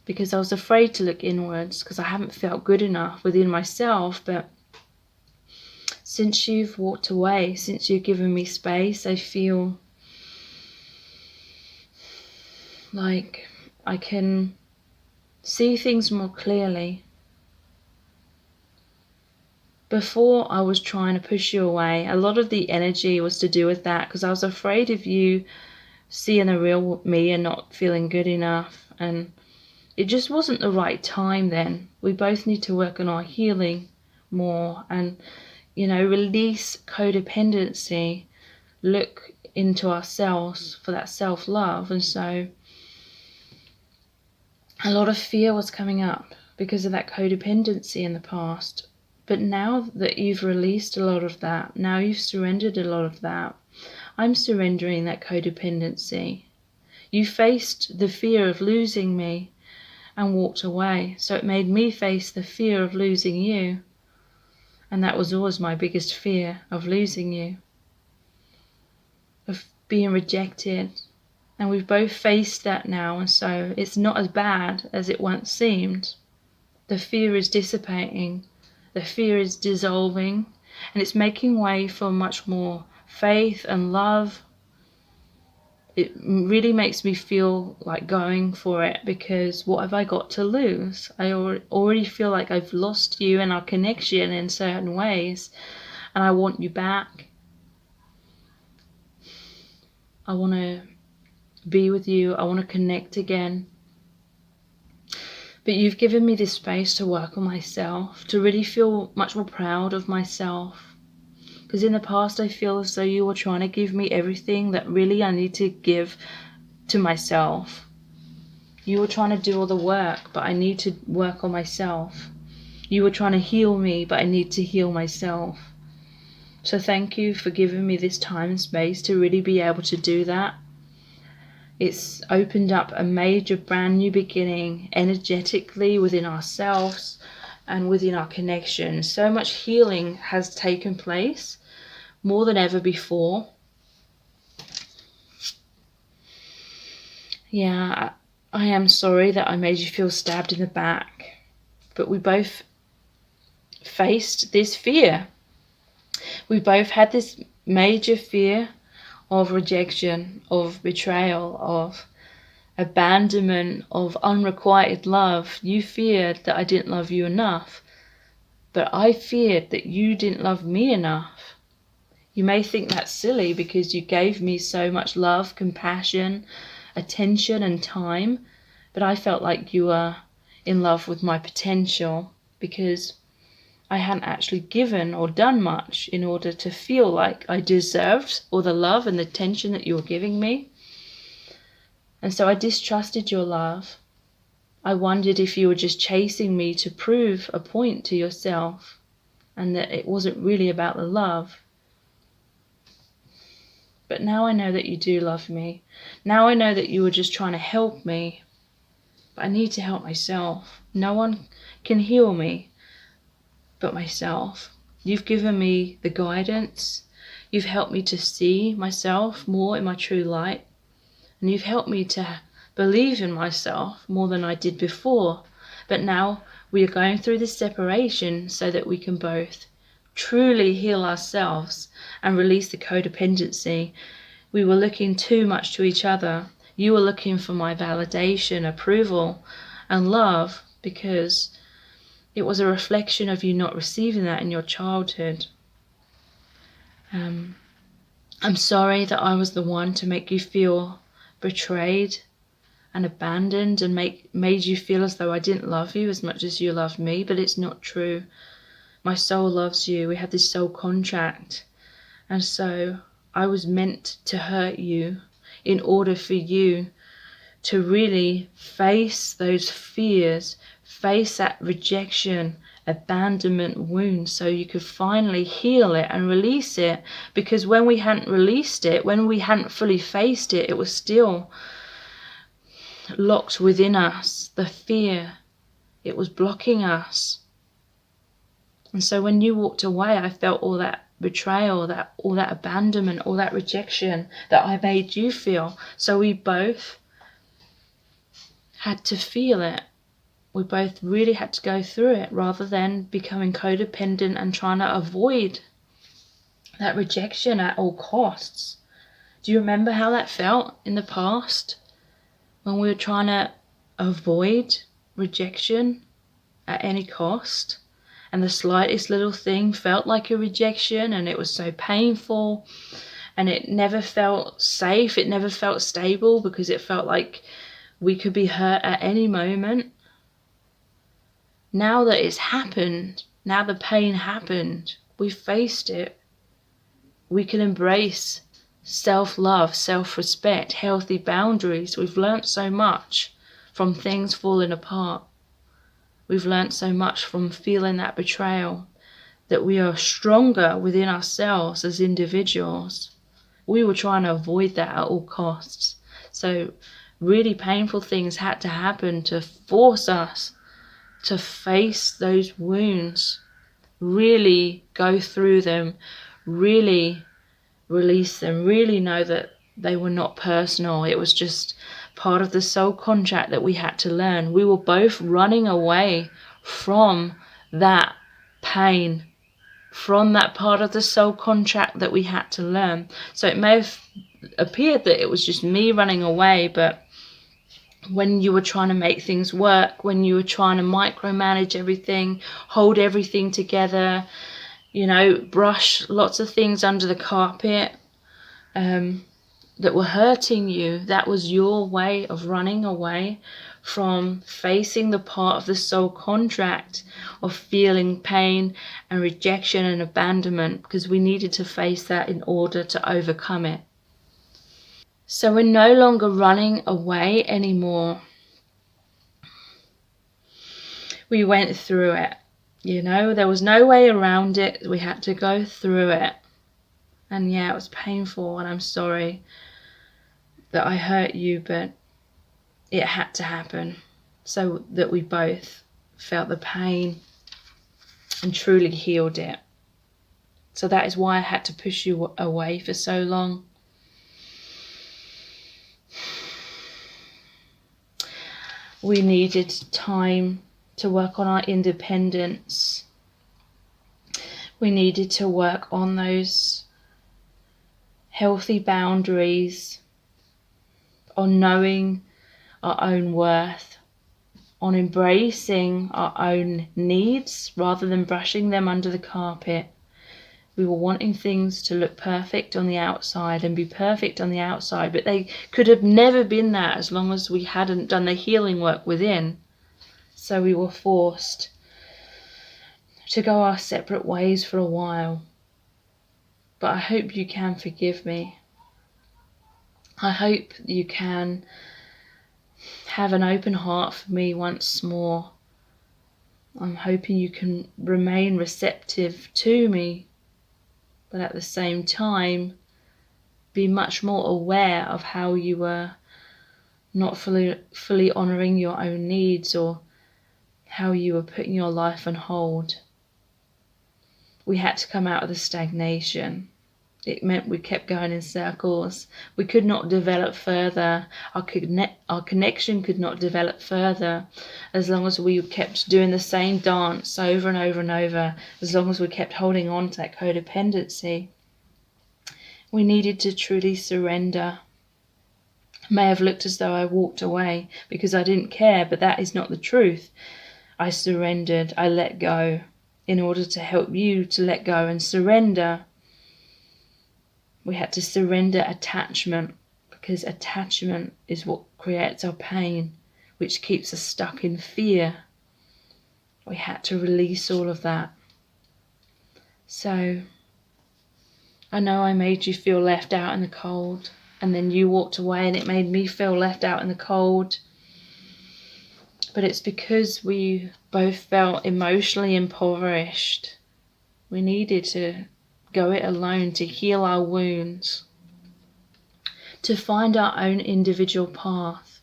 because I was afraid to look inwards because I haven't felt good enough within myself. But since you've walked away, since you've given me space, I feel like I can see things more clearly. Before, I was trying to push you away. A lot of the energy was to do with that because I was afraid of you seeing the real me and not feeling good enough, and it just wasn't the right time then. We both need to work on our healing more and, release codependency, look into ourselves for that self-love. And so a lot of fear was coming up because of that codependency in the past. But now that you've released a lot of that, now you've surrendered a lot of that, I'm surrendering that codependency. You faced the fear of losing me and walked away. So it made me face the fear of losing you. And that was always my biggest fear, of losing you, of being rejected. And we've both faced that now, and so it's not as bad as it once seemed. The fear is dissipating, the fear is dissolving, and it's making way for much more faith and love. It really makes me feel like going for it, because what have I got to lose? I already feel like I've lost you and our connection in certain ways, and I want you back. I want to be with you. I want to connect again. But you've given me this space to work on myself, to really feel much more proud of myself. Because in the past, I feel as though you were trying to give me everything that really I need to give to myself. You were trying to do all the work, but I need to work on myself. You were trying to heal me, but I need to heal myself. So thank you for giving me this time and space to really be able to do that. It's opened up a major brand new beginning energetically within ourselves and within our connection. So much healing has taken place, more than ever before. Yeah, I am sorry that I made you feel stabbed in the back, but we both faced this fear. We both had this major fear of rejection, of betrayal, of abandonment, of unrequited love. You feared that I didn't love you enough, but I feared that you didn't love me enough. You may think that's silly because you gave me so much love, compassion, attention and time, but I felt like you were in love with my potential because I hadn't actually given or done much in order to feel like I deserved all the love and the attention that you were giving me. And so I distrusted your love. I wondered if you were just chasing me to prove a point to yourself and that it wasn't really about the love. But now I know that you do love me. Now I know that you were just trying to help me. But I need to help myself. No one can heal me but myself. You've given me the guidance. You've helped me to see myself more in my true light. And you've helped me to believe in myself more than I did before. But now we are going through this separation so that we can both truly heal ourselves and release the codependency. We were looking too much to each other. You were looking for my validation, approval, and love because it was a reflection of you not receiving that in your childhood. I'm sorry that I was the one to make you feel betrayed and abandoned and made you feel as though I didn't love you as much as you loved me, but it's not true. My soul loves you. We have this soul contract. And so I was meant to hurt you in order for you to really face those fears, face that rejection, abandonment wound, so you could finally heal it and release it. Because when we hadn't released it, when we hadn't fully faced it, it was still locked within us. The fear, it was blocking us. And so when you walked away, I felt all that betrayal, all that abandonment, all that rejection that I made you feel. So we both had to feel it. We both really had to go through it, rather than becoming codependent and trying to avoid that rejection at all costs. Do you remember how that felt in the past, when we were trying to avoid rejection at any cost? And the slightest little thing felt like a rejection, and it was so painful, and it never felt safe, it never felt stable, because it felt like we could be hurt at any moment. Now that it's happened, now the pain happened, we faced it, we can embrace self-love, self-respect, healthy boundaries. We've learnt so much from things falling apart. We've learnt so much from feeling that betrayal, that we are stronger within ourselves as individuals. We were trying to avoid that at all costs. So really painful things had to happen to force us to face those wounds, really go through them, really release them, really know that they were not personal. It was just part of the soul contract that we had to learn. We were both running away from that pain, from that part of the soul contract that we had to learn. So it may have appeared that it was just me running away, but when you were trying to make things work, when you were trying to micromanage everything, hold everything together, brush lots of things under the carpet that were hurting you, that was your way of running away from facing the part of the soul contract of feeling pain and rejection and abandonment, because we needed to face that in order to overcome it. So we're no longer running away anymore. We went through it. There was no way around it. We had to go through it. And yeah, it was painful, and I'm sorry that I hurt you, but it had to happen so that we both felt the pain and truly healed it. So that is why I had to push you away for so long. We needed time to work on our independence. We needed to work on those healthy boundaries, on knowing our own worth, on embracing our own needs rather than brushing them under the carpet. We were wanting things to look perfect on the outside and be perfect on the outside, but they could have never been that as long as we hadn't done the healing work within. So we were forced to go our separate ways for a while. But I hope you can forgive me. I hope you can have an open heart for me once more. I'm hoping you can remain receptive to me, but at the same time be much more aware of how you were not fully honouring your own needs, or how you were putting your life on hold. We had to come out of the stagnation. It meant we kept going in circles. We could not develop further. Our connection could not develop further as long as we kept doing the same dance over and over and over, as long as we kept holding on to that codependency. We needed to truly surrender. It may have looked as though I walked away because I didn't care, but that is not the truth. I surrendered. I let go in order to help you to let go and surrender. We had to surrender attachment, because attachment is what creates our pain, which keeps us stuck in fear. We had to release all of that. So I know I made you feel left out in the cold. and then you walked away and it made me feel left out in the cold. But it's because we both felt emotionally impoverished. We needed to go it alone to heal our wounds, to find our own individual path,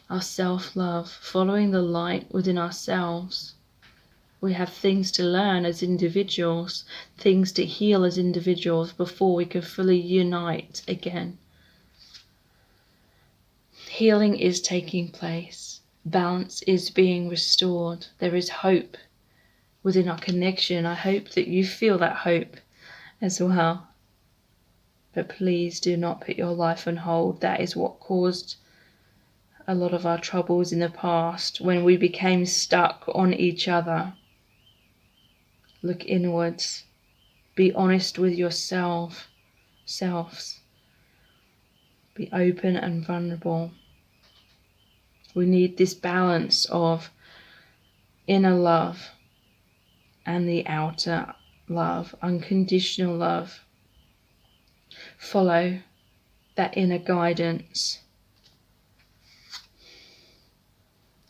our self-love, following the light within ourselves. We have things to learn as individuals, things to heal as individuals before we can fully unite again. Healing is taking place. Balance is being restored. There is hope within our connection. I hope that you feel that hope as well. But please do not put your life on hold. That is what caused a lot of our troubles in the past, when we became stuck on each other. Look inwards. Be honest with yourselves. Be open and vulnerable. We need this balance of inner love and the outer love, unconditional love. Follow that inner guidance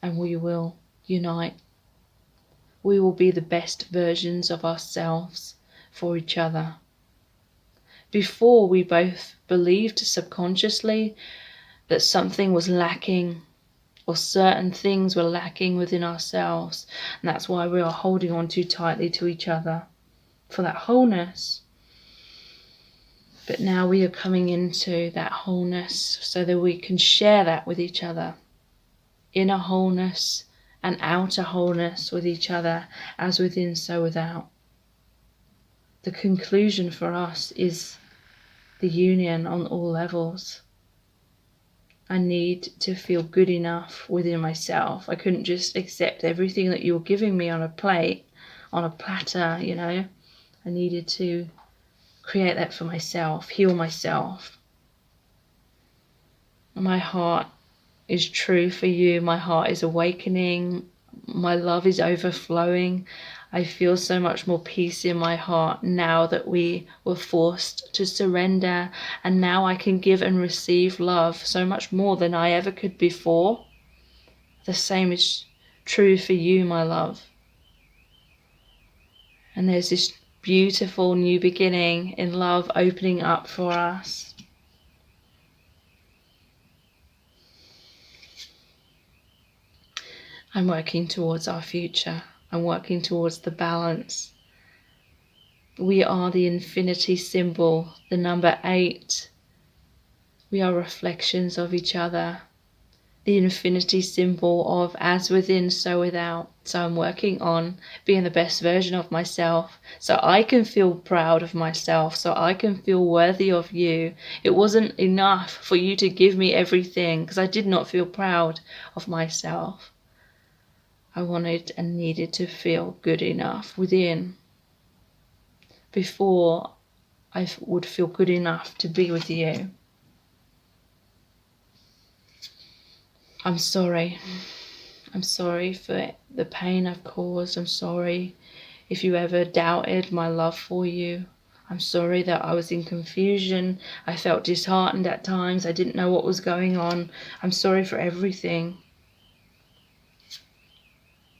and we will unite. We will be the best versions of ourselves for each other. Before, we both believed subconsciously that something was lacking, or certain things were lacking within ourselves, and that's why we are holding on too tightly to each other for that wholeness. But now we are coming into that wholeness so that we can share that with each other. Inner wholeness and outer wholeness with each other, as within so without. The conclusion for us is the union on all levels. I need to feel good enough within myself. I couldn't just accept everything that you were giving me on a plate, on a platter, you know. I needed to create that for myself, heal myself. My heart is true for you. My heart is awakening. My love is overflowing. I feel so much more peace in my heart now that we were forced to surrender, and now I can give and receive love so much more than I ever could before. The same is true for you, my love. And there's this beautiful new beginning in love opening up for us. I'm working towards our future. I'm working towards the balance. We are the infinity symbol, the number 8. We are reflections of each other. The infinity symbol of as within, so without. So I'm working on being the best version of myself, so I can feel proud of myself, so I can feel worthy of you. It wasn't enough for you to give me everything, because I did not feel proud of myself. I wanted and needed to feel good enough within before I would feel good enough to be with you. I'm sorry. I'm sorry for the pain I've caused. I'm sorry if you ever doubted my love for you. I'm sorry that I was in confusion. I felt disheartened at times. I didn't know what was going on. I'm sorry for everything.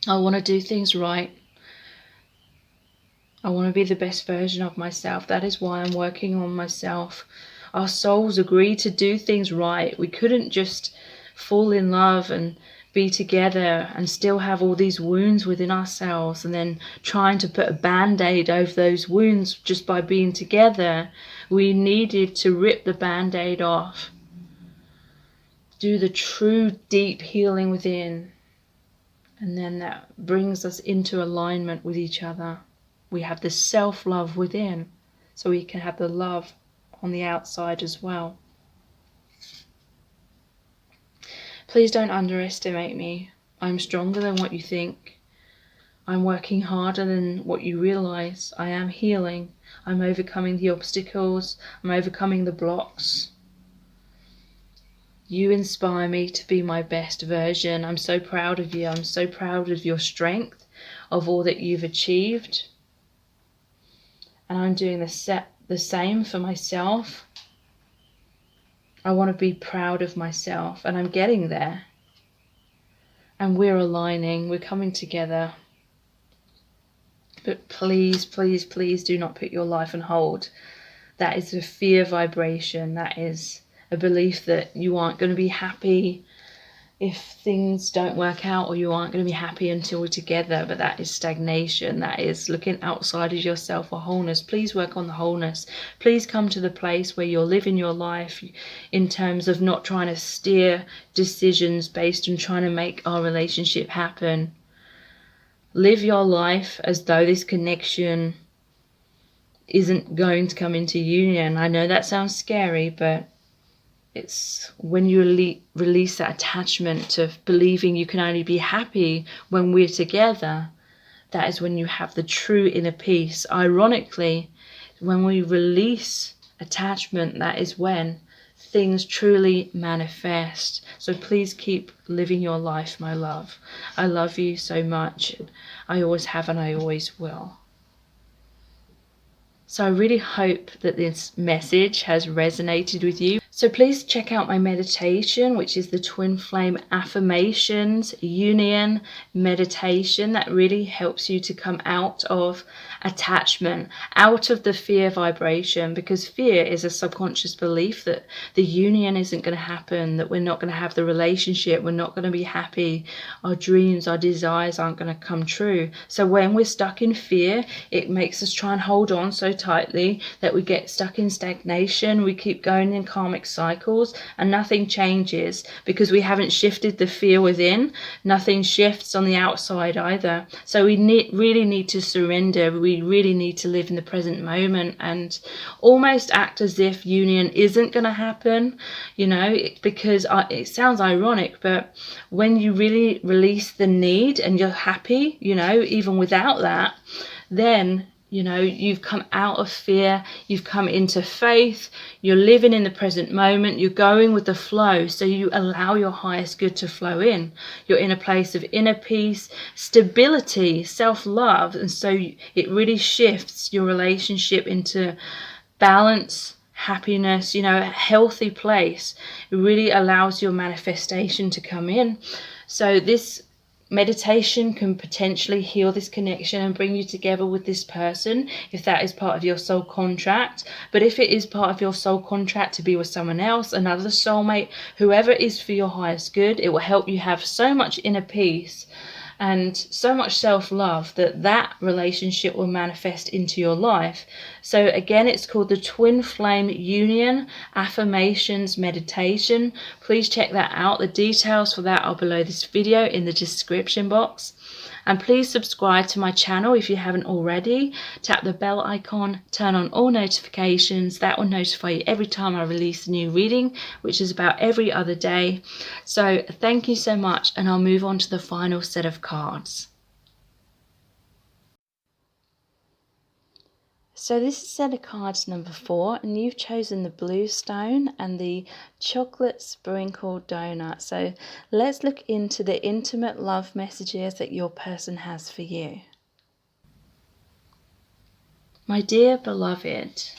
I want to do things right. I want to be the best version of myself. That is why I'm working on myself. Our souls agreed to do things right. We couldn't just fall in love and be together and still have all these wounds within ourselves and then trying to put a band-aid over those wounds just by being together. We needed to rip the band-aid off. Do the true deep healing within. And then that brings us into alignment with each other. We have the self-love within, so we can have the love on the outside as well. Please don't underestimate me. I'm stronger than what you think. I'm working harder than what you realize. I am healing. I'm overcoming the obstacles. I'm overcoming the blocks. You inspire me to be my best version. I'm so proud of you. I'm so proud of your strength, of all that you've achieved. And I'm doing the same for myself. I want to be proud of myself, and I'm getting there. And we're aligning, we're coming together. But please, please, please do not put your life on hold. That is a fear vibration. That is a belief that you aren't going to be happy if things don't work out, or you aren't going to be happy until we're together. But that is stagnation. That is looking outside of yourself for wholeness. Please work on the wholeness. Please come to the place where you're living your life in terms of not trying to steer decisions based on trying to make our relationship happen. Live your life as though this connection isn't going to come into union. I know that sounds scary, but it's when you release that attachment to believing you can only be happy when we're together, that is when you have the true inner peace. Ironically, when we release attachment, that is when things truly manifest. So please keep living your life, my love. I love you so much. I always have, and I always will. So I really hope that this message has resonated with you. So please check out my meditation, which is the Twin Flame Affirmations Union meditation. That really helps you to come out of attachment, out of the fear vibration, because fear is a subconscious belief that the union isn't going to happen, that we're not going to have the relationship, we're not going to be happy, our dreams, our desires aren't going to come true. So when we're stuck in fear, it makes us try and hold on so tightly that we get stuck in stagnation. We keep going in karmic cycles and nothing changes because we haven't shifted the fear within. Nothing shifts on the outside either. So we really need to surrender. We really need to live in the present moment and almost act as if union isn't going to happen, because it sounds ironic, but when you really release the need and you're happy, even without that, then you've come out of fear, you've come into faith, you're living in the present moment, you're going with the flow, so you allow your highest good to flow in. You're in a place of inner peace, stability, self-love, and so it really shifts your relationship into balance, happiness, a healthy place. It really allows your manifestation to come in. So this meditation can potentially heal this connection and bring you together with this person if that is part of your soul contract. But if it is part of your soul contract to be with someone else, another soulmate, whoever it is for your highest good, it will help you have so much inner peace and so much self-love that relationship will manifest into your life. So again, it's called the Twin Flame Union Affirmations Meditation. Please check that out. The details for that are below this video in the description box. And please subscribe to my channel if you haven't already. Tap the bell icon, turn on all notifications. That will notify you every time I release a new reading, which is about every other day. So thank you so much, and I'll move on to the final set of cards. So this is set of cards number 4, and you've chosen the blue stone and the chocolate sprinkled donut. So let's look into the intimate love messages that your person has for you. My dear beloved,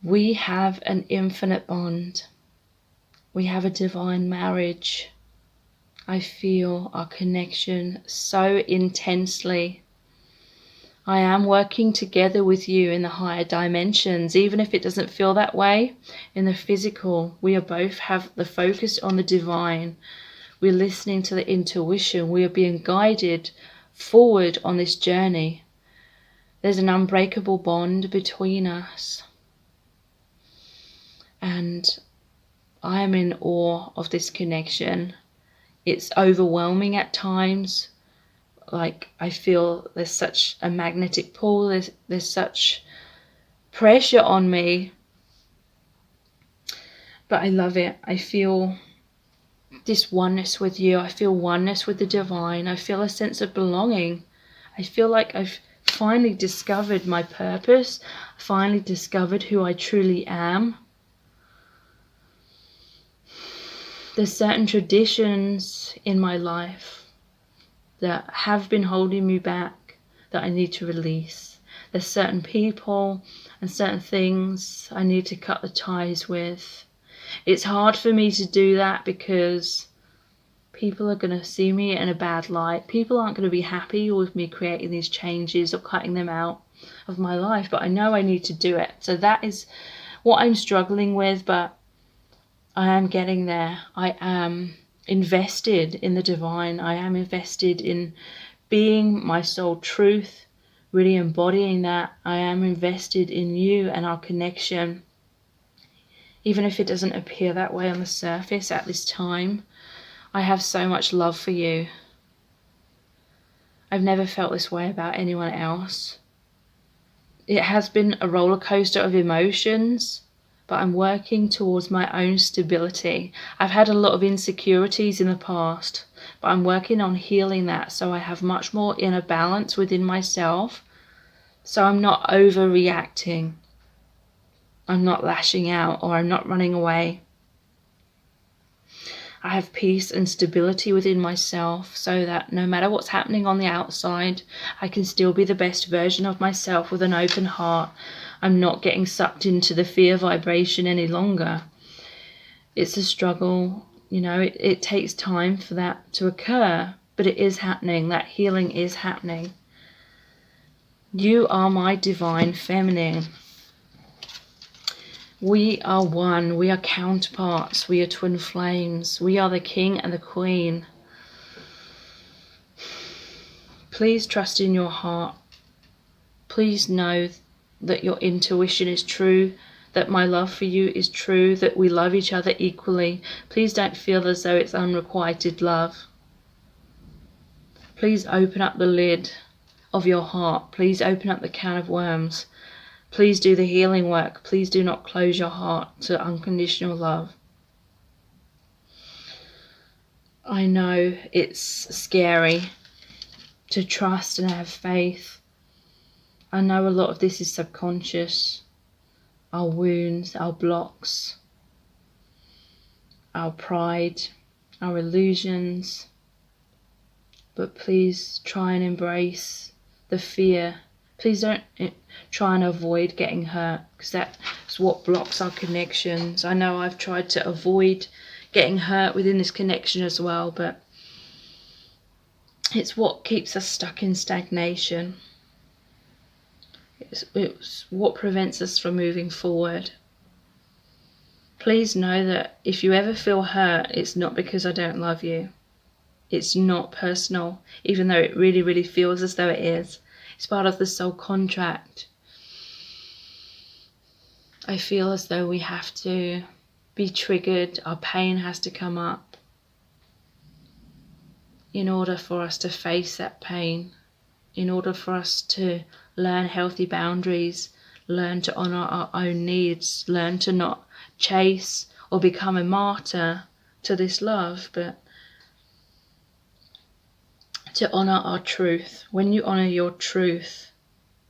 we have an infinite bond. We have a divine marriage. I feel our connection so intensely. I am working together with you in the higher dimensions, even if it doesn't feel that way. In the physical, we are both have the focus on the divine. We're listening to the intuition. We are being guided forward on this journey. There's an unbreakable bond between us. And I am in awe of this connection. It's overwhelming at times. Like, I feel there's such a magnetic pull, there's such pressure on me, but I love it. I feel this oneness with you. I feel oneness with the divine. I feel a sense of belonging. I feel like I've finally discovered my purpose, finally discovered who I truly am. There's certain traditions in my life that have been holding me back that I need to release. There's certain people and certain things I need to cut the ties with. It's hard for me to do that because people are going to see me in a bad light. People aren't going to be happy with me creating these changes or cutting them out of my life, but I know I need to do it. So that is what I'm struggling with, but I am getting there. I am invested in the divine. I am invested in being my soul truth, really embodying that. I am invested in you and our connection, even if it doesn't appear that way on the surface at this time. I have so much love for you. I've never felt this way about anyone else. It has been a roller coaster of emotions, but I'm working towards my own stability. I've had a lot of insecurities in the past, but I'm working on healing that so I have much more inner balance within myself. So I'm not overreacting. I'm not lashing out, or I'm not running away. I have peace and stability within myself so that no matter what's happening on the outside, I can still be the best version of myself with an open heart. I'm not getting sucked into the fear vibration any longer. It's a struggle, it takes time for that to occur, but it is happening. That healing is happening. You are my divine feminine. We are one, we are counterparts, we are twin flames, we are the king and the queen. Please trust in your heart. Please know that your intuition is true, that my love for you is true, that we love each other equally. Please don't feel as though it's unrequited love. Please open up the lid of your heart. Please open up the can of worms. Please do the healing work. Please do not close your heart to unconditional love. I know it's scary to trust and have faith. I know a lot of this is subconscious. Our wounds, our blocks, our pride, our illusions. But please try and embrace the fear. Please don't try and avoid getting hurt, because that's what blocks our connections. I know I've tried to avoid getting hurt within this connection as well, but it's what keeps us stuck in stagnation. It's what prevents us from moving forward. Please know that if you ever feel hurt, it's not because I don't love you. It's not personal, even though it really, really feels as though it is. It's part of the soul contract. I feel as though we have to be triggered, our pain has to come up in order for us to face that pain, in order for us to learn healthy boundaries, learn to honour our own needs, learn to not chase or become a martyr to this love, but to honour our truth. When you honour your truth,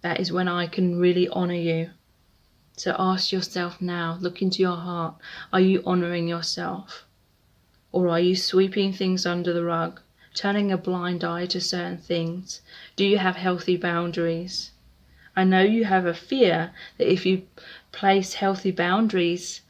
that is when I can really honour you. So ask yourself now, look into your heart, are you honouring yourself? Or are you sweeping things under the rug, turning a blind eye to certain things? Do you have healthy boundaries? I know you have a fear that if you place healthy boundaries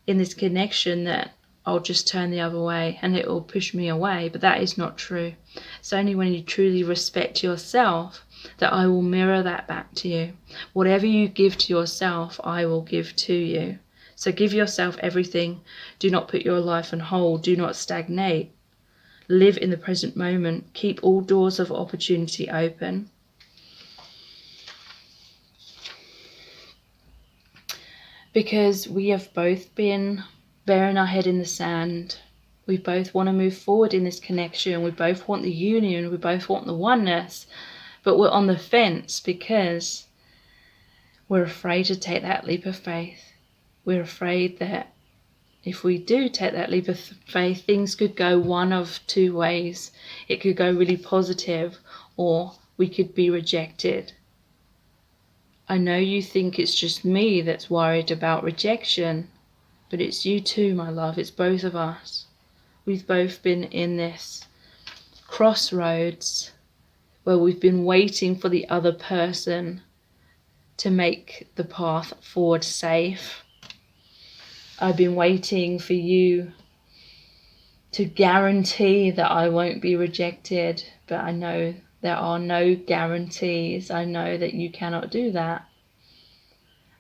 in this connection that I'll just turn the other way and it will push me away, but that is not true. It's only when you truly respect yourself that I will mirror that back to you. Whatever you give to yourself, I will give to you. So give yourself everything. Do not put your life on hold. Do not stagnate. Live in the present moment. Keep all doors of opportunity open. Because we have both been burying our head in the sand. We both want to move forward in this connection. We both want the union. We both want the oneness. But we're on the fence because we're afraid to take that leap of faith. We're afraid that if we do take that leap of faith, things could go one of two ways. It could go really positive, or we could be rejected. I know you think it's just me that's worried about rejection, but it's you too, my love. It's both of us. We've both been in this crossroads where we've been waiting for the other person to make the path forward safe. I've been waiting for you to guarantee that I won't be rejected, but I know there are no guarantees. I know that you cannot do that.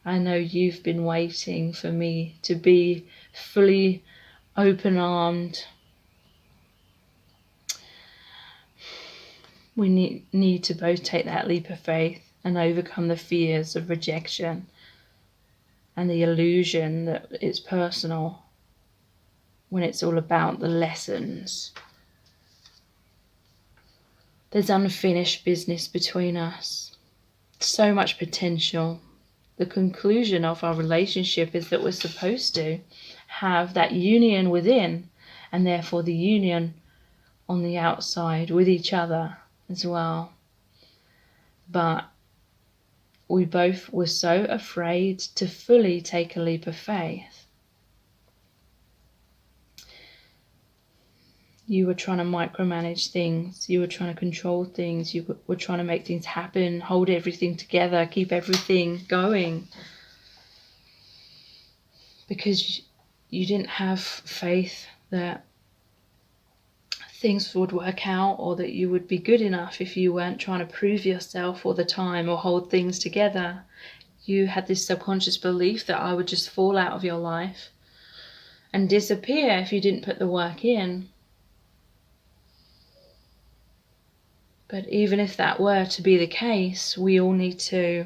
I know you've been waiting for me to be fully open-armed. We need to both take that leap of faith and overcome the fears of rejection and the illusion that it's personal when it's all about the lessons. There's unfinished business between us. So much potential. The conclusion of our relationship is that we're supposed to have that union within, and therefore the union on the outside with each other as well. But we both were so afraid to fully take a leap of faith. You were trying to micromanage things, you were trying to control things, you were trying to make things happen, hold everything together, keep everything going. Because you didn't have faith that things would work out, or that you would be good enough if you weren't trying to prove yourself all the time or hold things together. You had this subconscious belief that I would just fall out of your life and disappear if you didn't put the work in. But even if that were to be the case, we all need to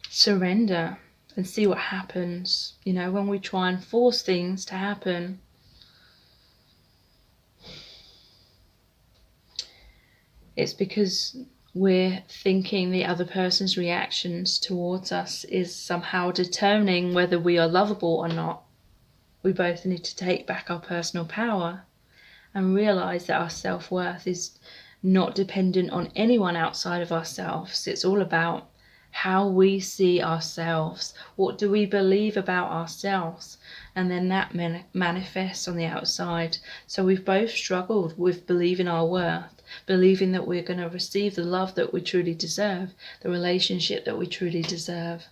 surrender and see what happens. You know, when we try and force things to happen, it's because we're thinking the other person's reactions towards us is somehow determining whether we are lovable or not. We both need to take back our personal power and realize that our self-worth is not dependent on anyone outside of ourselves. It's all about how we see ourselves. What do we believe about ourselves? And then that manifests on the outside. So we've both struggled with believing our worth, believing that we're going to receive the love that we truly deserve, the relationship that we truly deserve.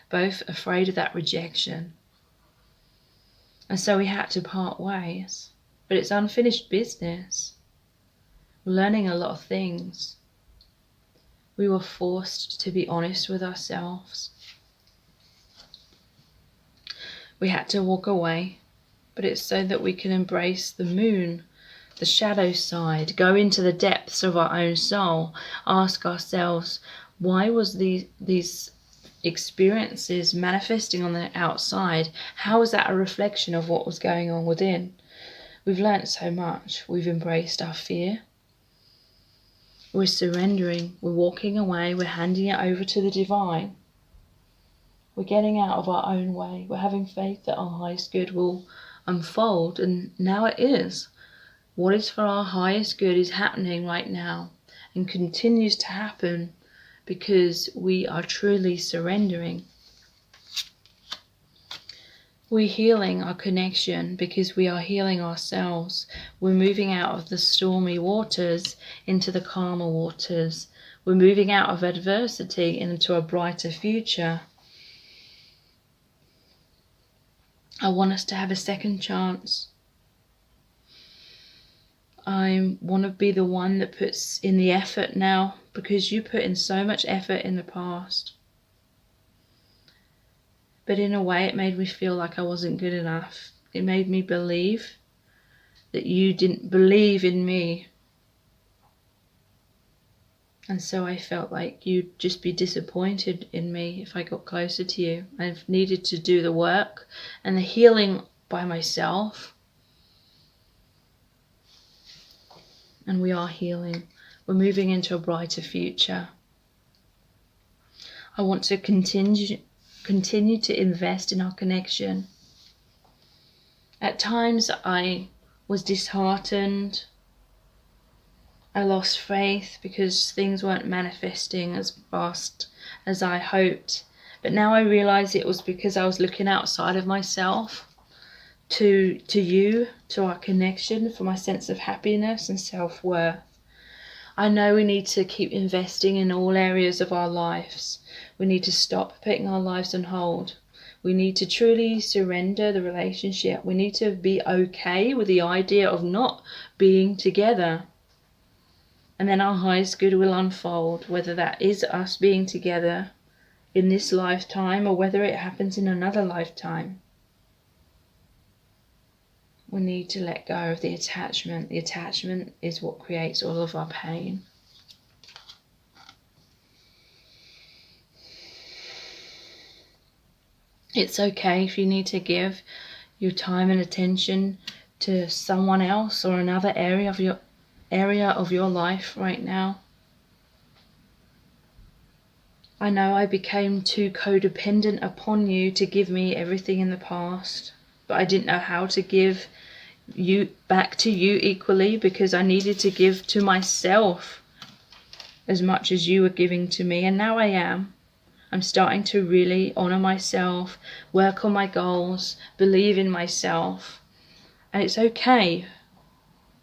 Both afraid of that rejection. And so we had to part ways. But it's unfinished business. We're learning a lot of things. We were forced to be honest with ourselves. We had to walk away, but it's so that we can embrace the moon, the shadow side, go into the depths of our own soul, ask ourselves, why was these experiences manifesting on the outside? How was that a reflection of what was going on within? We've learnt so much. We've embraced our fear. We're surrendering. We're walking away. We're handing it over to the divine. We're getting out of our own way. We're having faith that our highest good will unfold. And now it is. What is for our highest good is happening right now and continues to happen because we are truly surrendering. We're healing our connection because we are healing ourselves. We're moving out of the stormy waters into the calmer waters. We're moving out of adversity into a brighter future. I want us to have a second chance. I want to be the one that puts in the effort now, because you put in so much effort in the past. But in a way, it made me feel like I wasn't good enough. It made me believe that you didn't believe in me. And so I felt like you'd just be disappointed in me if I got closer to you. I've needed to do the work and the healing by myself. And we are healing. We're moving into a brighter future. I want to continue to invest in our connection. At times I was disheartened. I lost faith because things weren't manifesting as fast as I hoped. But now I realize it was because I was looking outside of myself to you, to our connection, for my sense of happiness and self-worth. I know we need to keep investing in all areas of our lives. We need to stop putting our lives on hold. We need to truly surrender the relationship. We need to be okay with the idea of not being together. And then our highest good will unfold, whether that is us being together in this lifetime or whether it happens in another lifetime. We need to let go of the attachment. The attachment is what creates all of our pain. It's okay if you need to give your time and attention to someone else or another area of your life right now. I know I became too codependent upon you to give me everything in the past, but I didn't know how to give you back to you equally because I needed to give to myself as much as you were giving to me, and now I am. I'm starting to really honor myself, work on my goals, believe in myself. And it's okay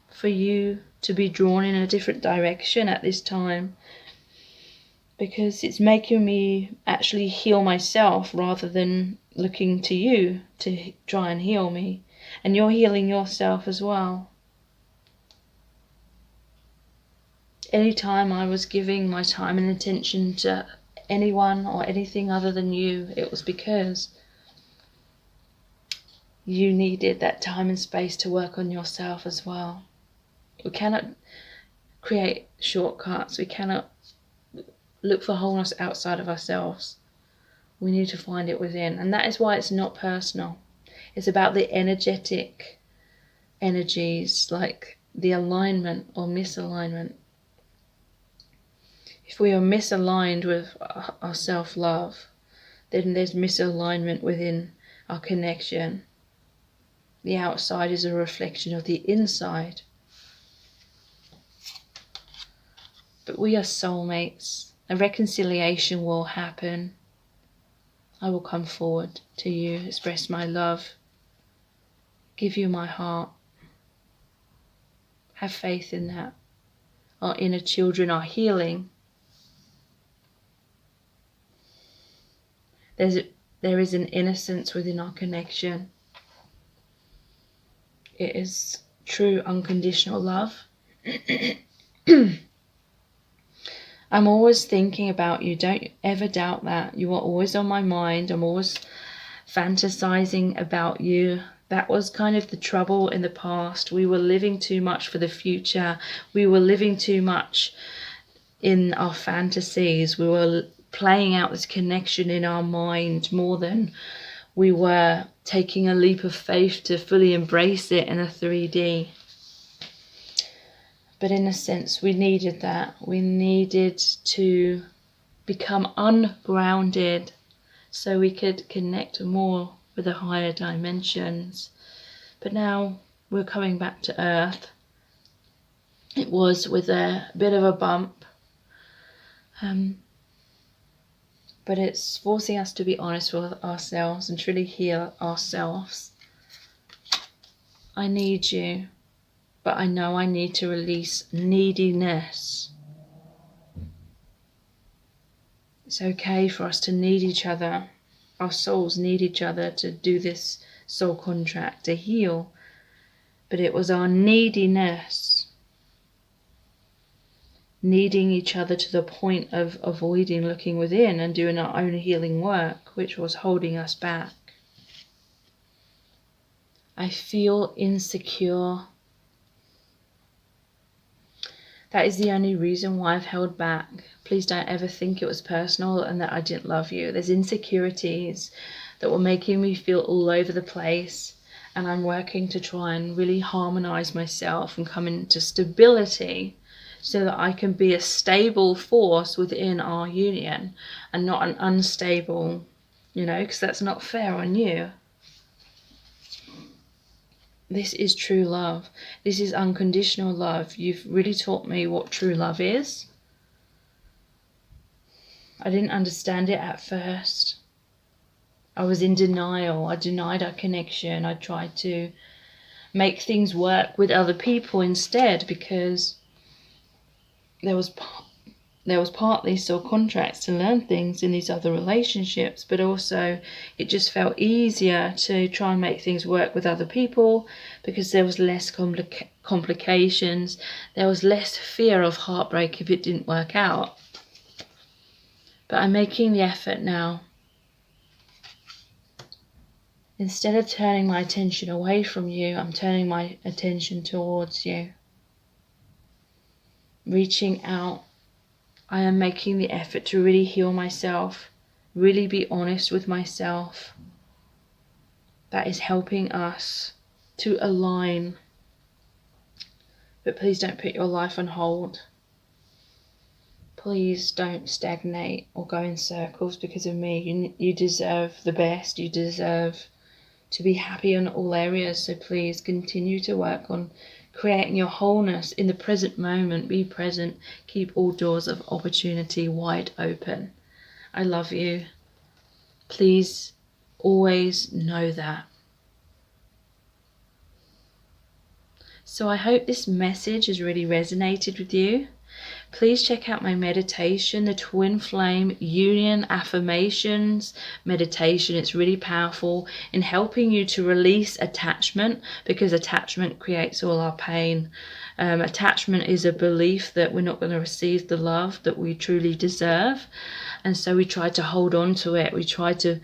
for you to be drawn in a different direction at this time, because it's making me actually heal myself rather than looking to you to try and heal me. And you're healing yourself as well. Anytime I was giving my time and attention to anyone or anything other than you, it was because you needed that time and space to work on yourself as well. We cannot create shortcuts. We cannot look for wholeness outside of ourselves. We need to find it within. And that is why it's not personal. It's about the energetic energies, like the alignment or misalignment. If we are misaligned with our self-love, then there's misalignment within our connection. The outside is a reflection of the inside. But we are soulmates. A reconciliation will happen. I will come forward to you, express my love, give you my heart. Have faith in that. Our inner children are healing. There is an innocence within our connection. It is true unconditional love. I'm always thinking about you. Don't ever doubt that. You are always on my mind. I'm always fantasizing about you. That was kind of the trouble in the past. We were living too much for the future. We were living too much in our fantasies. We were playing out this connection in our mind more than we were taking a leap of faith to fully embrace it in a 3D. But in a sense, we needed that. We needed to become ungrounded so we could connect more with the higher dimensions. But now we're coming back to earth. It was with a bit of a bump. But it's forcing us to be honest with ourselves and truly heal ourselves. I need you, but I know I need to release neediness. It's okay for us to need each other. Our souls need each other to do this soul contract, to heal. But it was our neediness, needing each other to the point of avoiding looking within and doing our own healing work, which was holding us back. I feel insecure. That is the only reason why I've held back. Please don't ever think it was personal and that I didn't love you. There's insecurities that were making me feel all over the place, and I'm working to try and really harmonize myself and come into stability so that I can be a stable force within our union and not an unstable, because that's not fair on you. This is true love. This is unconditional love. You've really taught me what true love is. I didn't understand it at first. I was in denial. I denied our connection. I tried to make things work with other people instead because there was partly still contracts to learn things in these other relationships, but also it just felt easier to try and make things work with other people because there was less complications, there was less fear of heartbreak if it didn't work out. But I'm making the effort now. Instead of turning my attention away from you, I'm turning my attention towards you. Reaching out. I am making the effort to really heal myself, really be honest with myself. That is helping us to align. But please don't put your life on hold. Please don't stagnate or go in circles because of me. You deserve the best. You deserve to be happy in all areas. So please continue to work on creating your wholeness in the present moment. Be present. Keep all doors of opportunity wide open. I love you. Please always know that. So I hope this message has really resonated with you. Please check out my meditation, the Twin Flame Union Affirmations meditation. It's really powerful in helping you to release attachment, because attachment creates all our pain. Attachment is a belief that we're not going to receive the love that we truly deserve. And so we try to hold on to it. We try to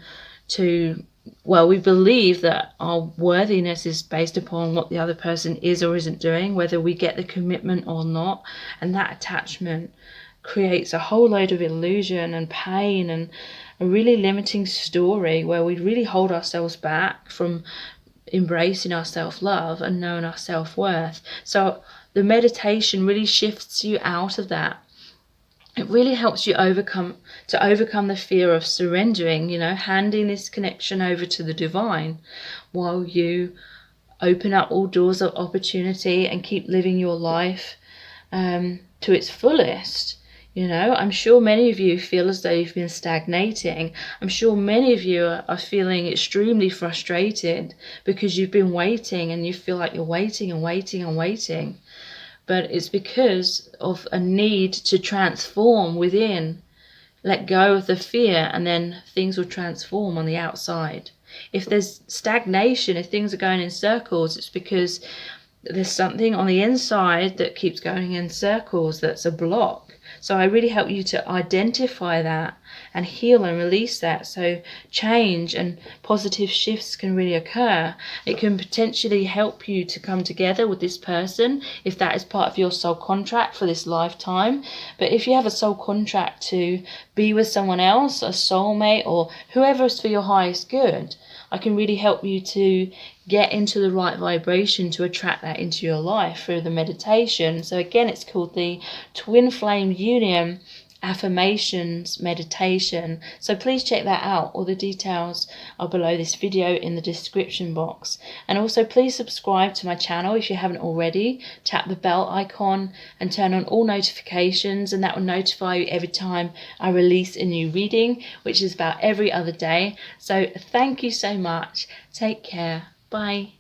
we believe that our worthiness is based upon what the other person is or isn't doing, whether we get the commitment or not. And that attachment creates a whole load of illusion and pain and a really limiting story where we really hold ourselves back from embracing our self-love and knowing our self-worth. So the meditation really shifts you out of that. It really helps you overcome the fear of surrendering, handing this connection over to the divine while you open up all doors of opportunity and keep living your life to its fullest. I'm sure many of you feel as though you've been stagnating. I'm sure many of you are feeling extremely frustrated because you've been waiting and you feel like you're waiting and waiting and waiting. But it's because of a need to transform within. Let go of the fear and then things will transform on the outside. If there's stagnation, if things are going in circles, it's because there's something on the inside that keeps going in circles that's a block. So I really help you to identify that and heal and release that, so change and positive shifts can really occur. It can potentially help you to come together with this person if that is part of your soul contract for this lifetime. But if you have a soul contract to be with someone else, a soulmate or whoever is for your highest good, I can really help you to get into the right vibration to attract that into your life through the meditation. So again, it's called the Twin Flame Union Affirmations meditation. So please check that out. All the details are below this video in the description box. And also please subscribe to my channel if you haven't already. Tap the bell icon and turn on all notifications, and that will notify you every time I release a new reading, which is about every other day. So thank you so much. Take care. Bye.